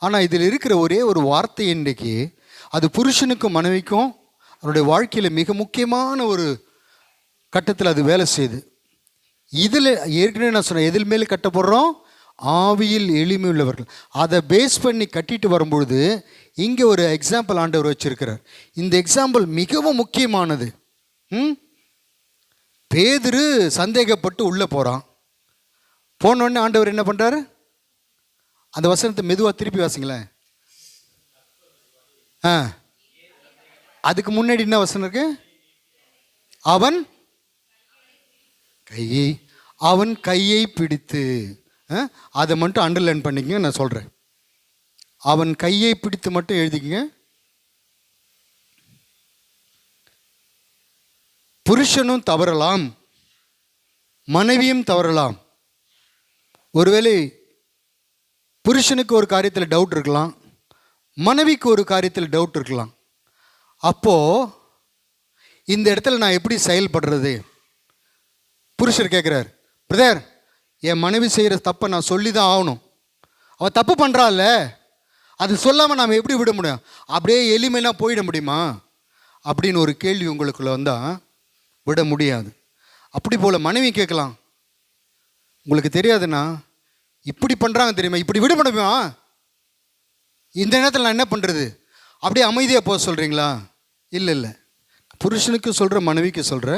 ஆனால் இதில் இருக்கிற ஒரே ஒரு வார்த்தை இன்றைக்கு அது புருஷனுக்கும் மனைவிக்கும் அவருடைய வாழ்க்கையில் மிக முக்கியமான ஒரு கட்டத்தில் அது வேலை செய்யுது. இதில் ஏற்கனவே நான் சொன்னேன், எதில் மேலே கட்டப்படுறோம்? ஆவியில் எளிமை உள்ளவர்கள். அதை பேஸ் பண்ணி கட்டிட்டு வரும்பொழுது இங்கே ஒரு எக்ஸாம்பிள் ஆண்டவர் வச்சிருக்கிறார். இந்த எக்ஸாம்பிள் மிகவும் முக்கியமானது. பேதுரு சந்தேகப்பட்டு உள்ளே போகிறான். போனோடனே ஆண்டவர் என்ன பண்ணுறாரு? அந்த வசனத்தை மெதுவாக திருப்பி வாசிங்களேன். அதுக்கு முன்னாடி என்ன வசனம் இருக்கு? அவன் கையை பிடித்து, அதை மட்டும் அண்டர்லைன் பண்ணிக்கங்க, நான் சொல்கிறேன். அவன் கையை பிடித்து மட்டும் எழுதிக்கங்க. புருஷனும் தவறலாம், மனைவியும் தவறலாம். ஒருவேளை புருஷனுக்கு ஒரு காரியத்தில் டவுட் இருக்கலாம், மனைவிக்கு ஒரு காரியத்தில் டவுட் இருக்கலாம். அப்போது இந்த இடத்துல நான் எப்படி செயல்படுறது? புருஷர் கேட்குறார், பிரதர் என் மனைவி செய்கிற தப்பை நான் சொல்லி தான் ஆகணும். அவள் தப்பு பண்ணுறாள்ல, அது சொல்லாமல் நாம் எப்படி விட முடியும்? அப்படியே எளிமையாக போயிட முடியுமா அப்படின்னு ஒரு கேள்வி உங்களுக்குள்ள வந்தால் விட முடியாது. அப்படி போல் மனைவி கேட்கலாம், உங்களுக்கு தெரியாதுண்ணா இப்படி பண்ணுறாங்க தெரியுமா, இப்படி விட முடியுமா? இந்த நேரத்தில் நான் என்ன பண்ணுறது? அப்படியே அமைதியாக போக சொல்கிறீங்களா? இல்லை, புருஷனுக்கு சொல்கிற, மனைவிக்கு சொல்கிற,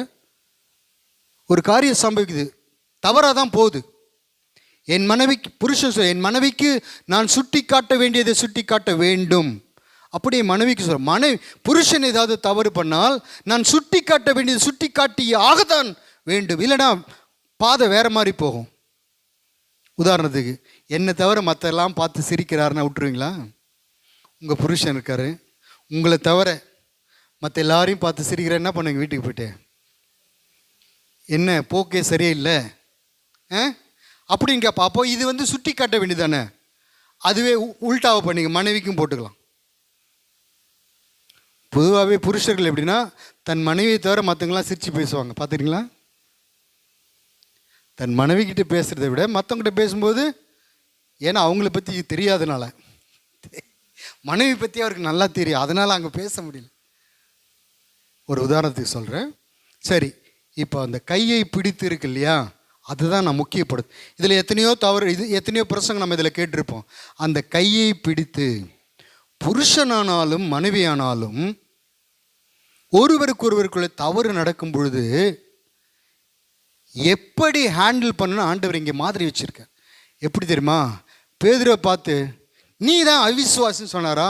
ஒரு காரியம் சம்பவிக்குது, தவறாக தான் போகுது. என் மனைவிக்கு புருஷன் என் மனைவிக்கு நான் சுட்டி காட்ட வேண்டியதை சுட்டி காட்ட வேண்டும். அப்படி என் மனைவிக்கு சொல்ல, புருஷன் ஏதாவது தவறு பண்ணால் நான் சுட்டி காட்ட வேண்டியது சுட்டி காட்டி ஆகத்தான் வேண்டும், இல்லைனா பாதை வேறு மாதிரி போகும். உதாரணத்துக்கு என்னை தவிர மற்றெல்லாம் பார்த்து சிரிக்கிறாருன்னா விட்டுருவீங்களா? உங்கள் புருஷன் இருக்காரு, உங்களை தவிர மற்ற எல்லாரையும் பார்த்து சிரிக்கிறேன், என்ன பண்ணுங்க? வீட்டுக்கு போயிட்டு என்ன போக்கே சரியே இல்லை அப்படின்னு கேட்பா. அப்போ இது சுட்டி காட்ட வேண்டியதானே? அதுவே உல்டாவை பண்ணிங்க, மனைவிக்கும் போட்டுக்கலாம். பொதுவாகவே புருஷர்கள் எப்படின்னா தன் மனைவியை தவிர மற்றவங்களாம் சிரித்து பேசுவாங்க, பார்த்துருங்களா? தன் மனைவிக்கிட்ட பேசுகிறத விட மற்றவங்கிட்ட பேசும்போது, ஏன்னா அவங்கள பற்றி தெரியாதனால, மனைவி பற்றி அவருக்கு நல்லா தெரியும், அதனால் அங்கே பேச முடியல. ஒரு உதாரணத்துக்கு சொல்கிறேன். சரி, இப்போ அந்த கையை பிடித்து இருக்கு இல்லையா, அதுதான் நான் முக்கியப்படுது. இதில் எத்தனையோ தவறு, எத்தனையோ பிரசங்கம் நம்ம இதில் கேட்டிருப்போம். அந்த கையை பிடித்து புருஷனானாலும் மனைவியானாலும் ஒருவருக்குள்ள தவறு நடக்கும் பொழுது எப்படி ஹேண்டில் பண்ணணும் ஆண்டவர் இங்கே மாதிரி வச்சிருக்க. எப்படி தெரியுமா? பேதுருவை பார்த்து நீ தான் அவிசுவாசின்னு சொன்னாரா?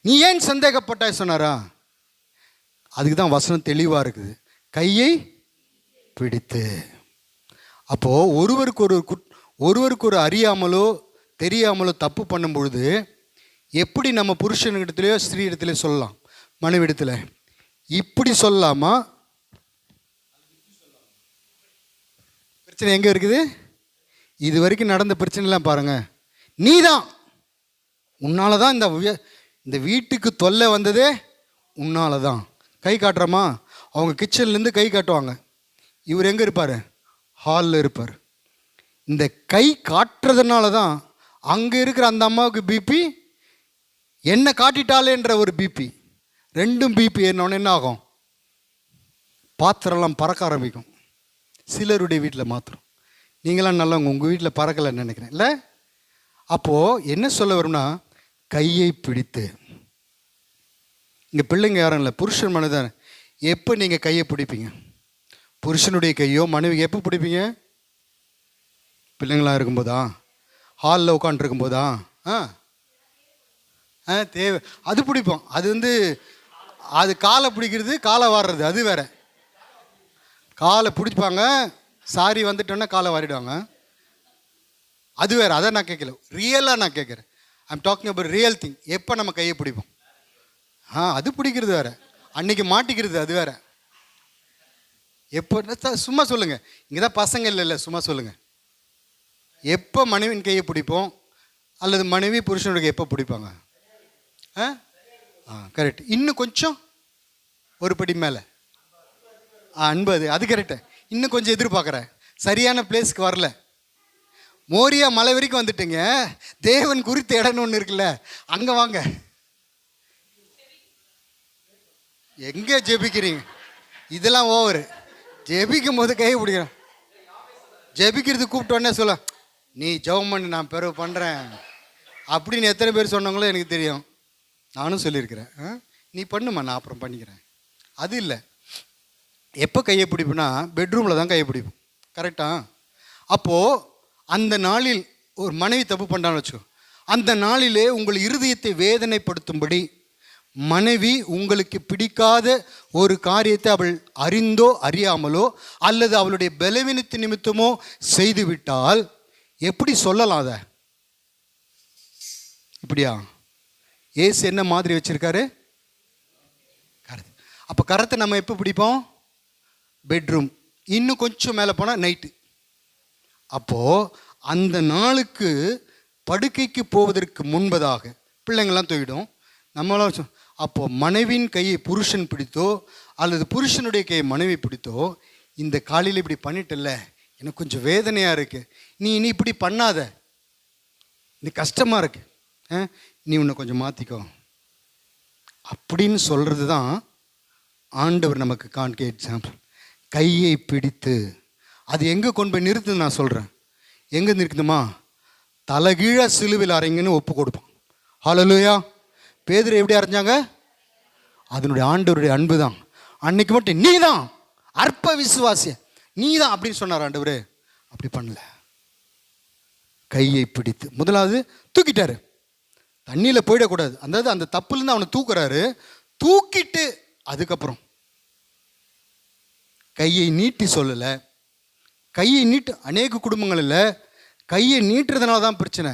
நீ ஏன் சந்தேகப்பட்டாய் சொன்னாரா? அதுக்கு தான் வசனம் தெளிவாக இருக்குது, கையை பிடித்து. அப்போது ஒருவருக்கு ஒரு அறியாமலோ தெரியாமலோ தப்பு பண்ணும் பொழுது எப்படி நம்ம புருஷனிடத்துலையோ ஸ்திரீ இடத்துலையோ சொல்லலாம், மனைவி இடத்துல இப்படி சொல்லலாமா? பிரச்சனை எங்கே இருக்குது? இது வரைக்கும் நடந்த பிரச்சனைலாம் பாருங்கள். நீ தான், உன்னால தான் இந்த வீட்டுக்கு தொல்லை வந்ததே உன்னால தான். கை காட்டுறோமா? அவங்க கிச்சன்லேருந்து கை காட்டுவாங்க, இவர் எங்கே இருப்பார்? ஹாலில் இருப்பார். இந்த கை காட்டுறதுனால தான் அங்கே இருக்கிற அந்த அம்மாவுக்கு பிபி, என்ன காட்டிட்டாலேன்ற ஒரு பிபி, ரெண்டும் பிபி ஏறினோன்னு என்ன ஆகும்? பாத்திரம்லாம் பறக்க ஆரம்பிக்கும். சிலருடைய வீட்டில் மாத்திரம், நீங்களாம் நல்லவங்க, உங்கள் வீட்டில் பறக்கலைன்னு நினைக்கிறேன் இல்லை? அப்போது என்ன சொல்ல வரும்னா, கையை பிடித்து. இங்கே பிள்ளைங்க யாரும் இல்லை, புருஷன் மனைதான். எப்போ நீங்கள் கையை பிடிப்பீங்க? புருஷனுடைய கையோ மனைவி எப்போ பிடிப்பீங்க? பிள்ளைங்களாக இருக்கும்போதா? ஹாலில் உட்காண்ட்ருக்கும்போதா? தேவை, அது பிடிப்போம். அது காலை பிடிக்கிறது, காலை வாடுறது அது வேற. காலை பிடிப்பாங்க, சாரி வந்துட்டோன்னா காலை வாரிடுவாங்க, அது வேறு. அதை நான் கேட்கல, ரியலாக நான் கேட்குறேன். I'm talking about real thing. எப்போ நம்ம கையை பிடிப்போம்? அது பிடிக்கிறது வேறு, அன்னைக்கு மாட்டிக்கிறது அது வேறு. எப்போ? சும்மா சொல்லுங்கள், இங்கே தான் பசங்க இல்லை, சும்மா சொல்லுங்கள். எப்போ மனைவின் கையை பிடிப்போம், அல்லது மனைவி புருஷனுடைய எப்போ பிடிப்பாங்க? கரெக்ட். இன்னும் கொஞ்சம் ஒரு படி மேலே அன்பு, அது கரெக்டு. இன்னும் கொஞ்சம் எதிர்பார்க்குறேன், சரியான பிளேஸ்க்கு வரல. மோரியா மலை வரைக்கும் வந்துட்டுங்க. தேவன் குறித்த இடம்னு ஒன்று இருக்குல்ல, அங்கே வாங்க. எங்கே ஜெபிக்கிறீங்க? இதெல்லாம் ஓவர். ஜெபிக்கும் போது கை பிடிக்கிறேன். ஜெபிக்கிறது கூப்பிட்டோன்னே சொல்ல, நீ ஜெபம் பண்ணி நான் பிறகு பண்ணுறேன் அப்படின்னு எத்தனை பேர் சொன்னாங்களோ எனக்கு தெரியும். நானும் சொல்லியிருக்கிறேன். நீ பண்ணுமா, நான் அப்புறம் பண்ணிக்கிறேன். அது இல்லை. எப்போ கையை பிடிப்புனா பெட்ரூமில் தான் கையை பிடிப்போம். கரெக்டா? அப்போது அந்த நாளில் ஒரு மனைவி தப்பு பண்ணுறான்னு வச்சுக்கோ, அந்த நாளிலே உங்கள் இருதயத்தை வேதனைப்படுத்தும்படி மனைவி உங்களுக்கு பிடிக்காத ஒரு காரியத்தை அவள் அறிந்தோ அறியாமலோ அல்லது அவளுடைய பலவீனத்தின் நிமித்தமோ செய்துவிட்டால் எப்படி சொல்லலாம் அதை? இப்படியா? ஏசு என்ன மாதிரி வச்சிருக்காரு? கரத்தை. அப்போ கரத்தை நம்ம எப்போ பிடிப்போம்? பெட்ரூம். இன்னும் கொஞ்சம் மேலே போனால் நைட்டு. அப்போது அந்த நாளுக்கு படுக்கைக்கு போவதற்கு முன்பதாக பிள்ளைங்கள்லாம் தூக்கிடும், நம்மளாம். அப்போது மனைவியின் கையை புருஷன் பிடித்தோ அல்லது புருஷனுடைய கையை மனைவி பிடித்தோ, இந்த காலையில் இப்படி பண்ணிட்டல, எனக்கு கொஞ்சம் வேதனையாக இருக்குது, நீ இனி இப்படி பண்ணாத, இது கஷ்டமாக இருக்கு, நீ உன்னை கொஞ்சம் மாற்றிக்கோ அப்படின்னு சொல்கிறது தான் ஆண்டவர் நமக்கு காண்க எக்ஸாம்பிள். கையை பிடித்து அது எங்கே கொண்டு போய் நிறுத்துன்னு நான் சொல்கிறேன். எங்கே நிறுத்துமா? தலைகீழ சிலுவையில் அறைங்கன்னு ஒப்பு கொடுப்பான். ஹல்லேலூயா. பேதுரு எப்படி அரைஞ்சாங்க? அதனுடைய ஆண்டவருடைய அன்பு தான். அன்னைக்கு மட்டும் நீ தான் அற்ப விசுவாசிய, நீ தான் அப்படின்னு சொன்னார் ஆண்டவர். அப்படி பண்ணல. கையை பிடித்து முதலாவது தூக்கிட்டாரு. தண்ணியில் போயிடக்கூடாது, அதாவது அந்த தப்புலேருந்து அவனை தூக்குறாரு. தூக்கிட்டு அதுக்கப்புறம் கையை நீட்டி சொல்லலை. கையை நீட்டு அநேக குடும்பங்கள் இல்லை, கையை நீட்டுறதுனால தான் பிரச்சனை.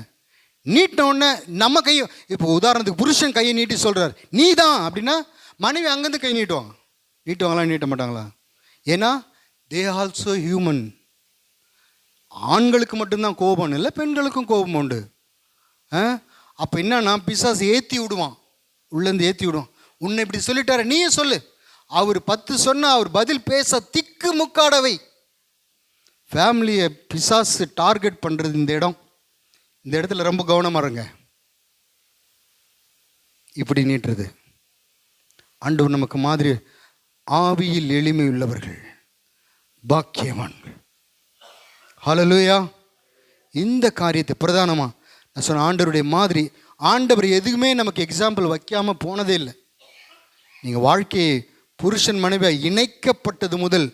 நீட்டின உடனே நம்ம கையை, இப்போ உதாரணத்துக்கு புருஷன் கையை நீட்டி சொல்கிறார் நீ தான் அப்படின்னா, மனைவி அங்கேருந்து கை நீட்டுவாங்க. நீட்டுவாங்களா? நீட்ட மாட்டாங்களா? ஏன்னா தே ஆல்சோ ஹியூமன். ஆண்களுக்கு மட்டும்தான் கோபம் இல்லை, பெண்களுக்கும் கோபம் உண்டு. அப்போ என்னன்னா பிசாசு ஏற்றி விடுவான், உள்ளேருந்து ஏற்றி விடுவான். உன்னை இப்படி சொல்லிட்டாரு, நீயே சொல்லு. அவர் 10 சொன்ன அவர் பதில் பேச திக்கு முக்காடவை. ஃபேமிலியை பிசாசு டார்கெட் பண்ணுறது இந்த இடம். இந்த இடத்துல ரொம்ப கவனமாக இருங்க. இப்படி நீட்டுறது. ஆண்டவர் நமக்கு மாதிரி ஆவியில் எளிமை உள்ளவர்கள் பாக்கியவான்கள். ஹல்லேலூயா. இந்த காரியத்தை பிரதானமாக நான் சொன்ன ஆண்டவருடைய மாதிரி. ஆண்டவர் எதுவுமே நமக்கு எக்ஸாம்பிள் வைக்காமல் போனதே இல்லை. நீங்கள் வாழ்க்கையை புருஷன் மனைவியாக இணைக்கப்பட்டது முதல்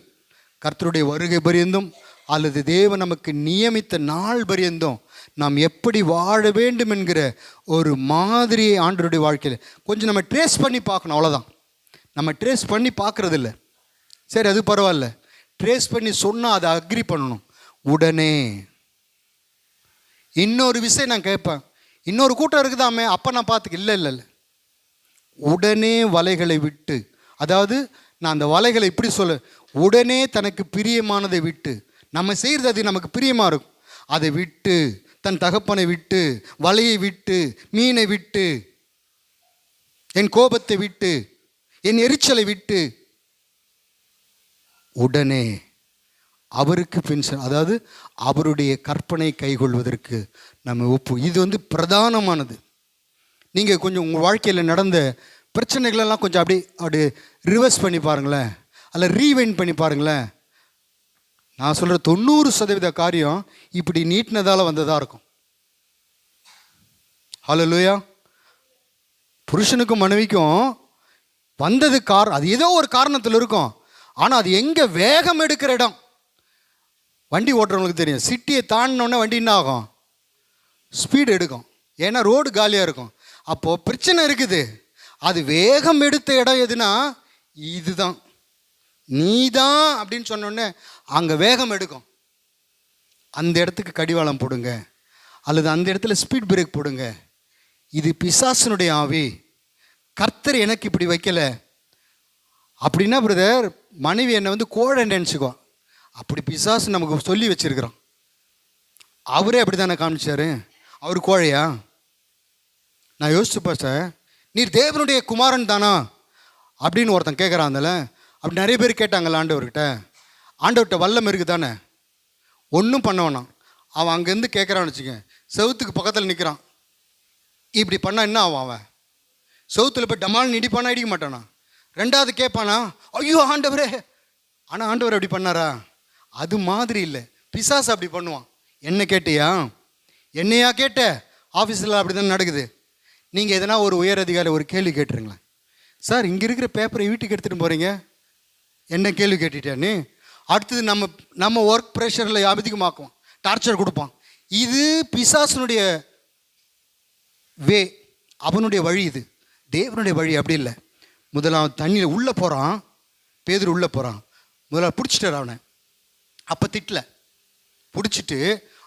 கர்த்தருடைய வருகை பரியந்தும் அல்லது தேவன் நமக்கு நியமித்த நாள் பரியந்தும் நாம் எப்படி வாழ வேண்டும் என்கிற ஒரு மாதிரியை ஆண்டவருடைய வாழ்க்கையில் கொஞ்சம் நம்ம ட்ரேஸ் பண்ணி பார்க்கணும். அவ்வளோதான். நம்ம ட்ரேஸ் பண்ணி பார்க்குறது இல்லை. சரி, அது பரவாயில்ல. ட்ரேஸ் பண்ணி சொன்னால் அதை அக்ரி பண்ணணும் உடனே. இன்னொரு விஷயம் நான் கேட்பேன், இன்னொரு கூட்டம் இருக்குதாமே, அப்போ நான் பார்த்துக்க. இல்லை இல்லை இல்லை, உடனே வலைகளை விட்டு, அதாவது நான் அந்த வலைகளை இப்படி சொல்ல, உடனே தனக்கு பிரியமானதை விட்டு, நம்ம செய்கிறது அது நமக்கு பிரியமாக இருக்கும், அதை விட்டு, தன் தகப்பனை விட்டு, வலையை விட்டு, மீனை விட்டு, என் கோபத்தை விட்டு, என் எரிச்சலை விட்டு, உடனே அவருக்கு பின், அதாவது அவருடைய கற்பனை கைகொள்வதற்கு நம்ம ஒப்பு. இது பிரதானமானது. நீங்கள் கொஞ்சம் உங்கள் வாழ்க்கையில் நடந்த பிரச்சனைகளெல்லாம் கொஞ்சம் அப்படி ரிவர்ஸ் பண்ணி பாருங்களேன், அல்ல ரீவைண்ட் பண்ணி பாருங்களேன். நான் சொல்கிற 90% காரியம் இப்படி நீட்டினதால் வந்ததாக இருக்கும். ஹல்லேலூயா. புருஷனுக்கும் மனைவிக்கும் வந்தது அது ஏதோ ஒரு காரணத்தில் இருக்கும். ஆனால் அது எங்கே வேகம் எடுக்கிற இடம். வண்டி ஓட்டுறவங்களுக்கு தெரியும், சிட்டியை தாண்டினோடனே வண்டி என்ன ஆகும்? ஸ்பீடு எடுக்கும். ஏன்னா ரோடு காலியாக இருக்கும். அப்போது பிரச்சனை இருக்குது. அது வேகம் எடுத்த இடம் எதுனா இதுதான். நீ தான் அப்படின்னு சொன்னோடனே அங்கே வேகம் எடுக்கும். அந்த இடத்துக்கு கடிவாளம் போடுங்க, அல்லது அந்த இடத்துல ஸ்பீட் பிரேக் போடுங்க. இது பிசாசனுடைய ஆவி. கர்த்தர் எனக்கு இப்படி வைக்கலை அப்படின்னா பிரதர், மனைவி என்னை கோழை நினச்சிக்குவான். அப்படி பிசாசு நமக்கு சொல்லி வச்சிருக்கிறோம். அவரே அப்படி தானே காமிச்சாரு. அவர் கோழையா? நான் யோசிச்சு பார்த்தேன், நீர் தேவனுடைய குமாரன் தானா அப்படின்னு ஒருத்தன் கேட்குறான்ல. அப்படி நிறைய பேர் கேட்டாங்கல்ல ஆண்டவர்கிட்ட. ஆண்டவர்கிட்ட வல்லம் இருக்குது தானே, ஒன்றும் பண்ண வேணாம். அவன் அங்கேருந்து கேட்குறான்னு வச்சுக்க, செவுத்துக்கு பக்கத்தில் நிற்கிறான். இப்படி பண்ணால் என்ன ஆவான்? அவன் செவுத்தில் போய் டமால்னு இடிப்பானா, இடிக்க மாட்டானா? ரெண்டாவது கேட்பானா, ஐயோ ஆண்டவரே. ஆனால் ஆண்டவர் அப்படி பண்ணாரா? அது மாதிரி இல்லை, பிசாசு அப்படி பண்ணுவான். என்ன கேட்டியா? என்னையா கேட்ட? ஆஃபீஸில் அப்படி தான் நடக்குது. நீங்கள் எதனா ஒரு உயர் அதிகாரி ஒரு கேள்வி கேட்டுருங்களேன், சார் இங்கே இருக்கிற பேப்பரை வீட்டுக்கு எடுத்துகிட்டு போகிறீங்க, என்ன கேள்வி கேட்டுட்டான்னு அடுத்தது நம்ம ஒர்க் ப்ரெஷரில் அதிகமாக்குவோம், டார்ச்சர் கொடுப்பான். இது பிசாசனுடைய வே, அவனுடைய வழி. இது தேவனுடைய வழி அப்படி இல்லை. முதலாவது தண்ணியில் உள்ளே போகிறான், பேதுரு உள்ளே போகிறான், முதலாவது பிடிச்சிட்டார் அவனை. அப்போ திட்டல, பிடிச்சிட்டு.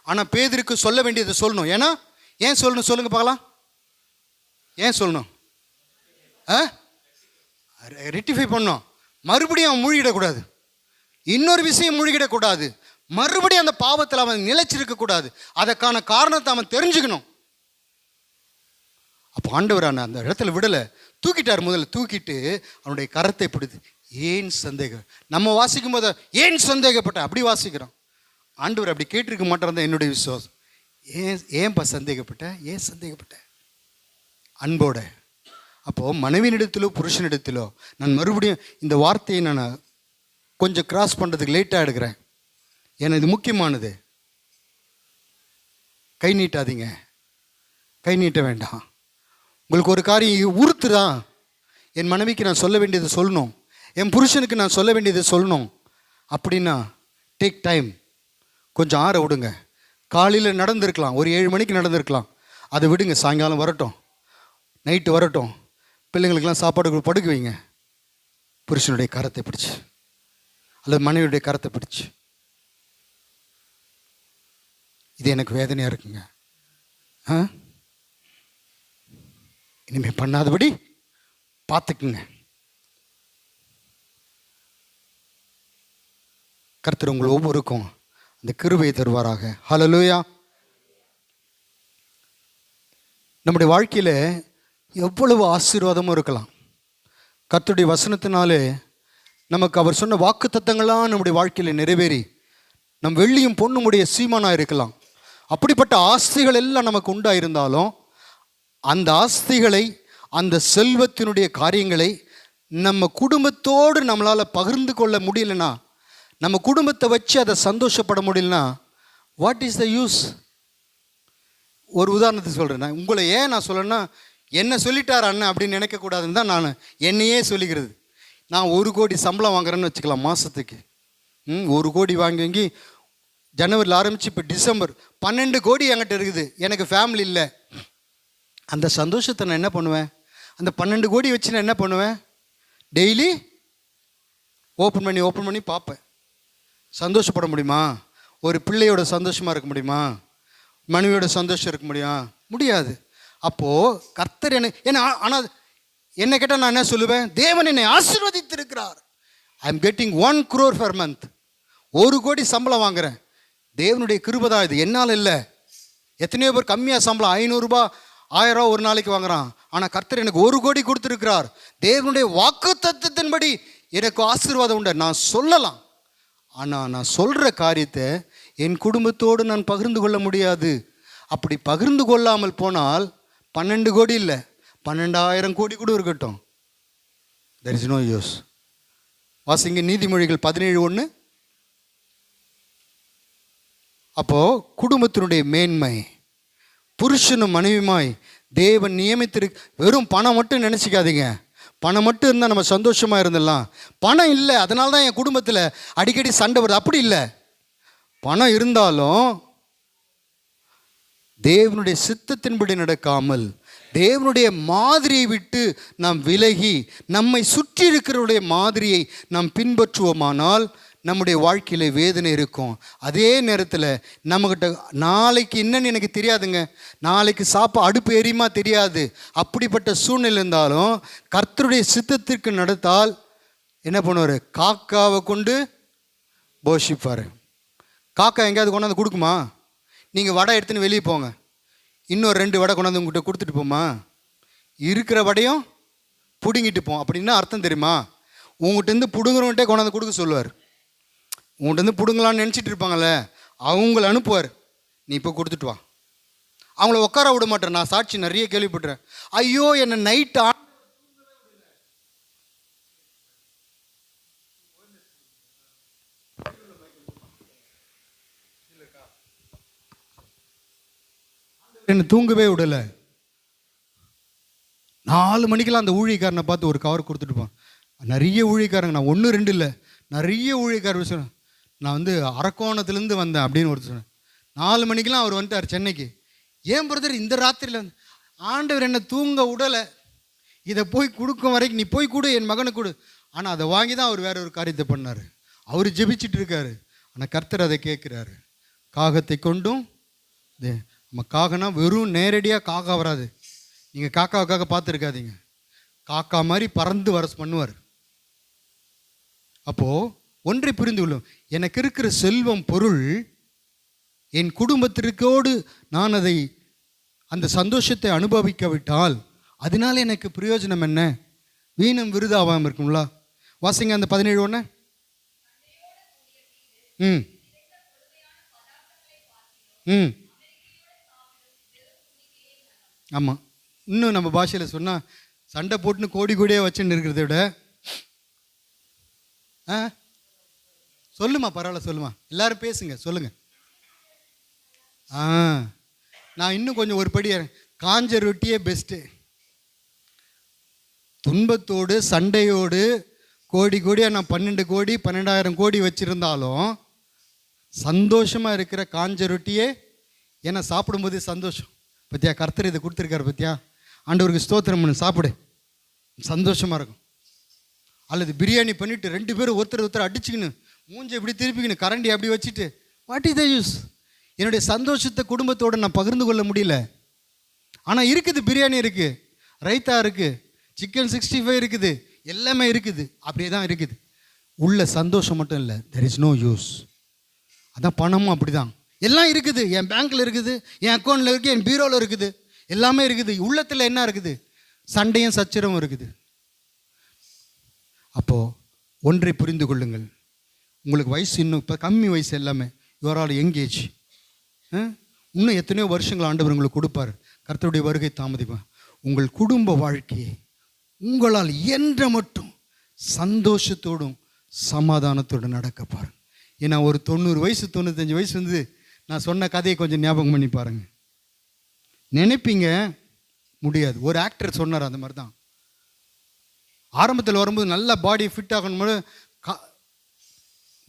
ஆனால் பேதுருக்கு சொல்ல வேண்டியதை சொல்லணும். ஏன்னா ஏன் சொல்லணும் சொல்லுங்க பார்க்கலாம்? ஏன் சொல்லணும்? ரெக்டிஃபை பண்ணணும். மறுபடியும் அவன் மூழ்கிடக்கூடாது, இன்னொரு விஷயம் மூழ்கிடக்கூடாது, மறுபடியும் அந்த பாவத்தில் அவன் நிலைச்சிருக்கக்கூடாது. அதற்கான காரணத்தை அவன் தெரிஞ்சுக்கணும். அப்போ ஆண்டவர் அந்த இடத்துல விடலை, தூக்கிட்டார். முதல்ல தூக்கிட்டு அவனுடைய கரத்தை பிடித்து, ஏன் சந்தேகம்? நம்ம வாசிக்கும் போது ஏன் சந்தேகப்பட்ட அப்படி வாசிக்கிறோம். ஆண்டவர் அப்படி கேட்டிருக்க மாட்டேன் என்னுடைய விசுவாசம். ஏன்பா சந்தேகப்பட்ட? ஏன் சந்தேகப்பட்ட? அன்போட. அப்போது மனைவியினிடத்திலோ புருஷனிடத்திலோ நான் மறுபடியும் இந்த வார்த்தையை நான் கொஞ்சம் கிராஸ் பண்ணுறதுக்கு லேட்டாக எடுக்கிறேன். ஏன்னா இது முக்கியமானது. கை நீட்டாதீங்க, கை நீட்ட வேண்டாம். உங்களுக்கு ஒரு காரியம் உறுத்துதான், என் மனைவிக்கு நான் சொல்ல வேண்டியதை சொல்லணும், என் புருஷனுக்கு நான் சொல்ல வேண்டியதை சொல்லணும் அப்படின்னா டேக் டைம், கொஞ்சம் ஆற விடுங்க. காலையில் நடந்திருக்கலாம், ஒரு 7 மணிக்கு நடந்திருக்கலாம், அதை விடுங்க. சாயங்காலம் வரட்டும், நைட்டு வரட்டும், பிள்ளைங்களுக்கெல்லாம் சாப்பாடு படுக்க வைங்க. புருஷனுடைய கரத்தை பிடிச்சி அல்லது மனைவியுடைய கரத்தை பிடிச்சி. இது எனக்கு வேதனையாக இருக்குங்க. இனிமேல் பண்ணாதபடி பார்த்துக்குங்க. கர்த்தர் உங்கள் ஒவ்வொருக்கும் அந்த கிருபையை தருவாராக. ஹல்லேலூயா. நம்முடைய வாழ்க்கையில் எவ்வளவு ஆசீர்வாதமும் இருக்கலாம். கர்த்தருடைய வசனத்தினாலே நமக்கு அவர் சொன்ன வாக்குத்தத்தங்கள்லாம் நம்முடைய வாழ்க்கையில் நிறைவேறி நம் வெள்ளியும் பொண்ணுமுடைய சீமானாக இருக்கலாம். அப்படிப்பட்ட ஆஸ்திகள் எல்லாம் நமக்கு உண்டாயிருந்தாலும் அந்த ஆஸ்திகளை, அந்த செல்வத்தினுடைய காரியங்களை நம்ம குடும்பத்தோடு நம்மளால் பகிர்ந்து கொள்ள முடியலன்னா, நம்ம குடும்பத்தை வச்சு அதை சந்தோஷப்பட முடியலன்னா, வாட் இஸ் த யூஸ்? ஒரு உதாரணத்துக்கு சொல்கிறேன். உங்களை ஏன் நான் சொல்கிறேன்னா, என்ன சொல்லிட்டார் அண்ணன் அப்படின்னு நினைக்கக்கூடாதுன்னு தான் நான் என்னையே சொல்லிக்கிறது. நான் 1 கோடி சம்பளம் வாங்குறேன்னு வச்சுக்கலாம் மாதத்துக்கு. 1 கோடி வாங்கி ஜனவரியில் ஆரம்பித்து இப்போ டிசம்பர் 12 கோடி என்கிட்ட இருக்குது. எனக்கு ஃபேமிலி இல்லை. அந்த சந்தோஷத்தை நான் என்ன பண்ணுவேன்? அந்த 12 கோடி வச்சு நான் என்ன பண்ணுவேன்? டெய்லி ஓப்பன் பண்ணி பார்ப்பேன். சந்தோஷப்பட முடியுமா? ஒரு பிள்ளையோட சந்தோஷமாக இருக்க முடியுமா? மனைவியோட சந்தோஷம் இருக்க முடியாது. அப்போது கர்த்தர் என்ன ஆனால் என்ன கேட்டால் நான் என்ன சொல்லுவேன்? தேவன் என்னை ஆசீர்வதித்திருக்கிறார். I am getting 1 crore per month. 1 கோடி சம்பளம் வாங்குகிறேன். தேவனுடைய கிருபை தான் இது, என்னால் இல்லை. எத்தனையோ பேர் கம்மியாக சம்பளம் 500 ரூபாய் 1000 ரூபா ஒரு நாளைக்கு வாங்குகிறான். ஆனால் கர்த்தர் எனக்கு 1 கோடி கொடுத்துருக்கிறார். தேவனுடைய வாக்குத்தத்தத்தின்படி எனக்கு ஆசீர்வாதம் உண்டு. நான் சொல்லலாம், ஆனால் நான் சொல்கிற காரியத்தை என் குடும்பத்தோடு நான் பகிர்ந்து கொள்ள முடியாது. அப்படி பகிர்ந்து கொள்ளாமல் போனால் 12 கோடி இல்லை, 12,000 கோடி கூட இருக்கட்டும், there is no use. வாசிங்க நீதிமொழிகள் 17:1. அப்போது குடும்பத்தினுடைய மேன்மை, புருஷனும் மனைவியுமாய் தேவன் நியமித்திருக்கு. வெறும் பணம் மட்டும் நினச்சிக்காதீங்க. பணம் மட்டும் இருந்தால் நம்ம சந்தோஷமாக இருந்துடலாம். பணம் இல்லை, அதனால தான் என் குடும்பத்தில் அடிக்கடி சண்டை வருது. அப்படி இல்லை. பணம் இருந்தாலும் தேவனுடைய சித்தத்தின்படி நடக்காமல் தேவனுடைய மாதிரியை விட்டு நாம் விலகி நம்மை சுற்றி இருக்கிறவருடைய மாதிரியை நாம் பின்பற்றுவோமானால் நம்முடைய வாழ்க்கையில் வேதனை இருக்கும். அதே நேரத்தில் நம்மக்கிட்ட நாளைக்கு என்னன்னு எனக்கு தெரியாதுங்க, நாளைக்கு அடுப்பு எரியுமா தெரியாது. அப்படிப்பட்ட சூழ்நிலை இருந்தாலும் கர்த்தருடைய சித்தத்திற்கு நடத்தால் என்ன பண்ணுவார்? காக்காவை கொண்டு போஷிப்பார். காக்கா எங்கேயாவது கொண்டாந்து கொடுக்குமா? நீங்கள் வடை எடுத்துன்னு வெளியே போங்க, இன்னொரு 2 வடை கொண்டாந்து உங்கள்கிட்ட கொடுத்துட்டு போமா? இருக்கிற வடையும் பிடுங்கிட்டு போம். அப்படின்னா அர்த்தம் தெரியுமா? உங்கள்கிட்டருந்து பிடுங்குறவன்ட்டே கொண்டாந்து கொடுக்க சொல்லுவார். உங்கள்கிட்டருந்து பிடுங்கலான்னு நினச்சிட்டு இருப்பாங்கள்ல, அவங்கள அனுப்புவார். நீ இப்போ கொடுத்துட்டு வா. அவங்கள உட்கார விட மாட்டேன். நான் சாட்சி நிறைய கேள்விப்பட்டேன். ஐயோ என்னை நைட்டு என்னை தூங்கவே விடலை. 4 மணிக்கெல்லாம் அந்த ஊழியக்காரனை பார்த்து ஒரு கவர் கொடுத்துட்டு போன். நிறைய ஊழியக்காரங்க, நான் 1 2 இல்லை, நிறைய ஊழியக்காரர் சொன்னேன். நான் வந்து அரக்கோணத்துலேருந்து வந்தேன் அப்படின்னு ஒருத்தர் சொன்னேன். 4 மணிக்கெலாம் அவர் வந்துட்டார் சென்னைக்கு. ஏன் பிரதர் இந்த ராத்திரியில் வந்து? ஆண்டவர் என்னை தூங்க விடலை. இதை போய் கொடுக்கும் வரைக்கும் நீ போய் கொடு, என் மகனுக்கு கொடு. ஆனால் அதை வாங்கி தான் அவர் வேற ஒரு காரியத்தை பண்ணார். அவர் ஜெபிச்சுட்டு இருக்காரு, ஆனால் கர்த்தர் அதை கேட்குறாரு. காகத்தை கொண்டும் நம்ம காகனா வெறும் நேரடியாக காக்கா வராது. நீங்கள் காக்காவுக்காக பார்த்துருக்காதீங்க. காக்கா மாதிரி பறந்து வர பண்ணுவார். அப்போது ஒன்றை புரிந்து கொள்ளும், எனக்கு இருக்கிற செல்வம் பொருள் என் குடும்பத்திற்கோடு நான் அதை அந்த சந்தோஷத்தை அனுபவிக்காவிட்டால் அதனால எனக்கு பிரயோஜனம் என்ன? வீணும் விருதாவாமல் இருக்குங்களா? வாசிங்க அந்த 17 ம் ம் ஆமாம். இன்னும் நம்ம பாஷையில் சொன்னால் சண்டை போட்டுன்னு கோடி கோடியாக வச்சுன்னு இருக்கிறத விட சொல்லுமா, பரவாயில்ல சொல்லுமா, எல்லாரும் பேசுங்க, சொல்லுங்க. நான் இன்னும் கொஞ்சம் ஒரு படி காஞ்ச ரொட்டியே பெஸ்ட்டு. துன்பத்தோடு சண்டையோடு கோடி கோடியாக நான் 12 கோடி 12,000 கோடி வச்சுருந்தாலும் சந்தோஷமாக இருக்கிற காஞ்ச ரொட்டியே. ஏன்னா சாப்பிடும்போதே சந்தோஷம். பத்தியா, கர்த்தர் இதை கொடுத்துருக்காரு பத்தியா, ஆண்டவருக்கு ஸ்தோத்திரம் பண்ணு, சாப்பிடு, சந்தோஷமாக இருக்கும். அல்லது பிரியாணி பண்ணிவிட்டு 2 பேரும் ஒருத்தர் அடிச்சுக்கின்னு மூஞ்சை இப்படி திருப்பிக்கின்னு கரண்டி அப்படி வச்சுட்டு வாட் இஸ் த யூஸ்? என்னுடைய சந்தோஷத்தை குடும்பத்தோடு நான் பகிர்ந்து கொள்ள முடியல. ஆனால் இருக்குது, பிரியாணி இருக்குது, ரைத்தா இருக்குது, சிக்கன் 65 இருக்குது, எல்லாமே இருக்குது. அப்படியே தான் இருக்குது. உள்ள சந்தோஷம் மட்டும் இல்லை, தெர் இஸ் நோ யூஸ். அதான் பணமும் அப்படி தான். எல்லாம் இருக்குது, என் பேங்க்கில் இருக்குது, என் அக்கௌண்ட்டில் இருக்குது, என் பீரோவில் இருக்குது, எல்லாமே இருக்குது. உள்ளத்தில் என்ன இருக்குது? சண்டையும் சச்சரவும் இருக்குது. அப்போது ஒன்றை புரிந்து கொள்ளுங்கள், உங்களுக்கு வயசு இன்னும் இப்போ கம்மி வயசு, எல்லாமே யுவர் ஆல் யங் ஏஜ். இன்னும் எத்தனையோ வருஷங்கள் ஆண்டவர் உங்களுக்கு கொடுப்பார். கர்த்தருடைய வருகை தாமதிப்பார். உங்கள் குடும்ப வாழ்க்கையை உங்களால் என்ற மட்டும் சந்தோஷத்தோடும் சமாதானத்தோடும் நடக்க பாருங்க. ஏன்னா ஒரு 90 வயசு 95 வயசு வந்து நான் சொன்ன கதையை கொஞ்சம் ஞாபகம் பண்ணி பாருங்கள். நினைப்பீங்க முடியாது. ஒரு ஆக்டர் சொன்னார் அந்த மாதிரி தான். ஆரம்பத்தில் வரும்போது நல்லா பாடி ஃபிட் ஆகணும்,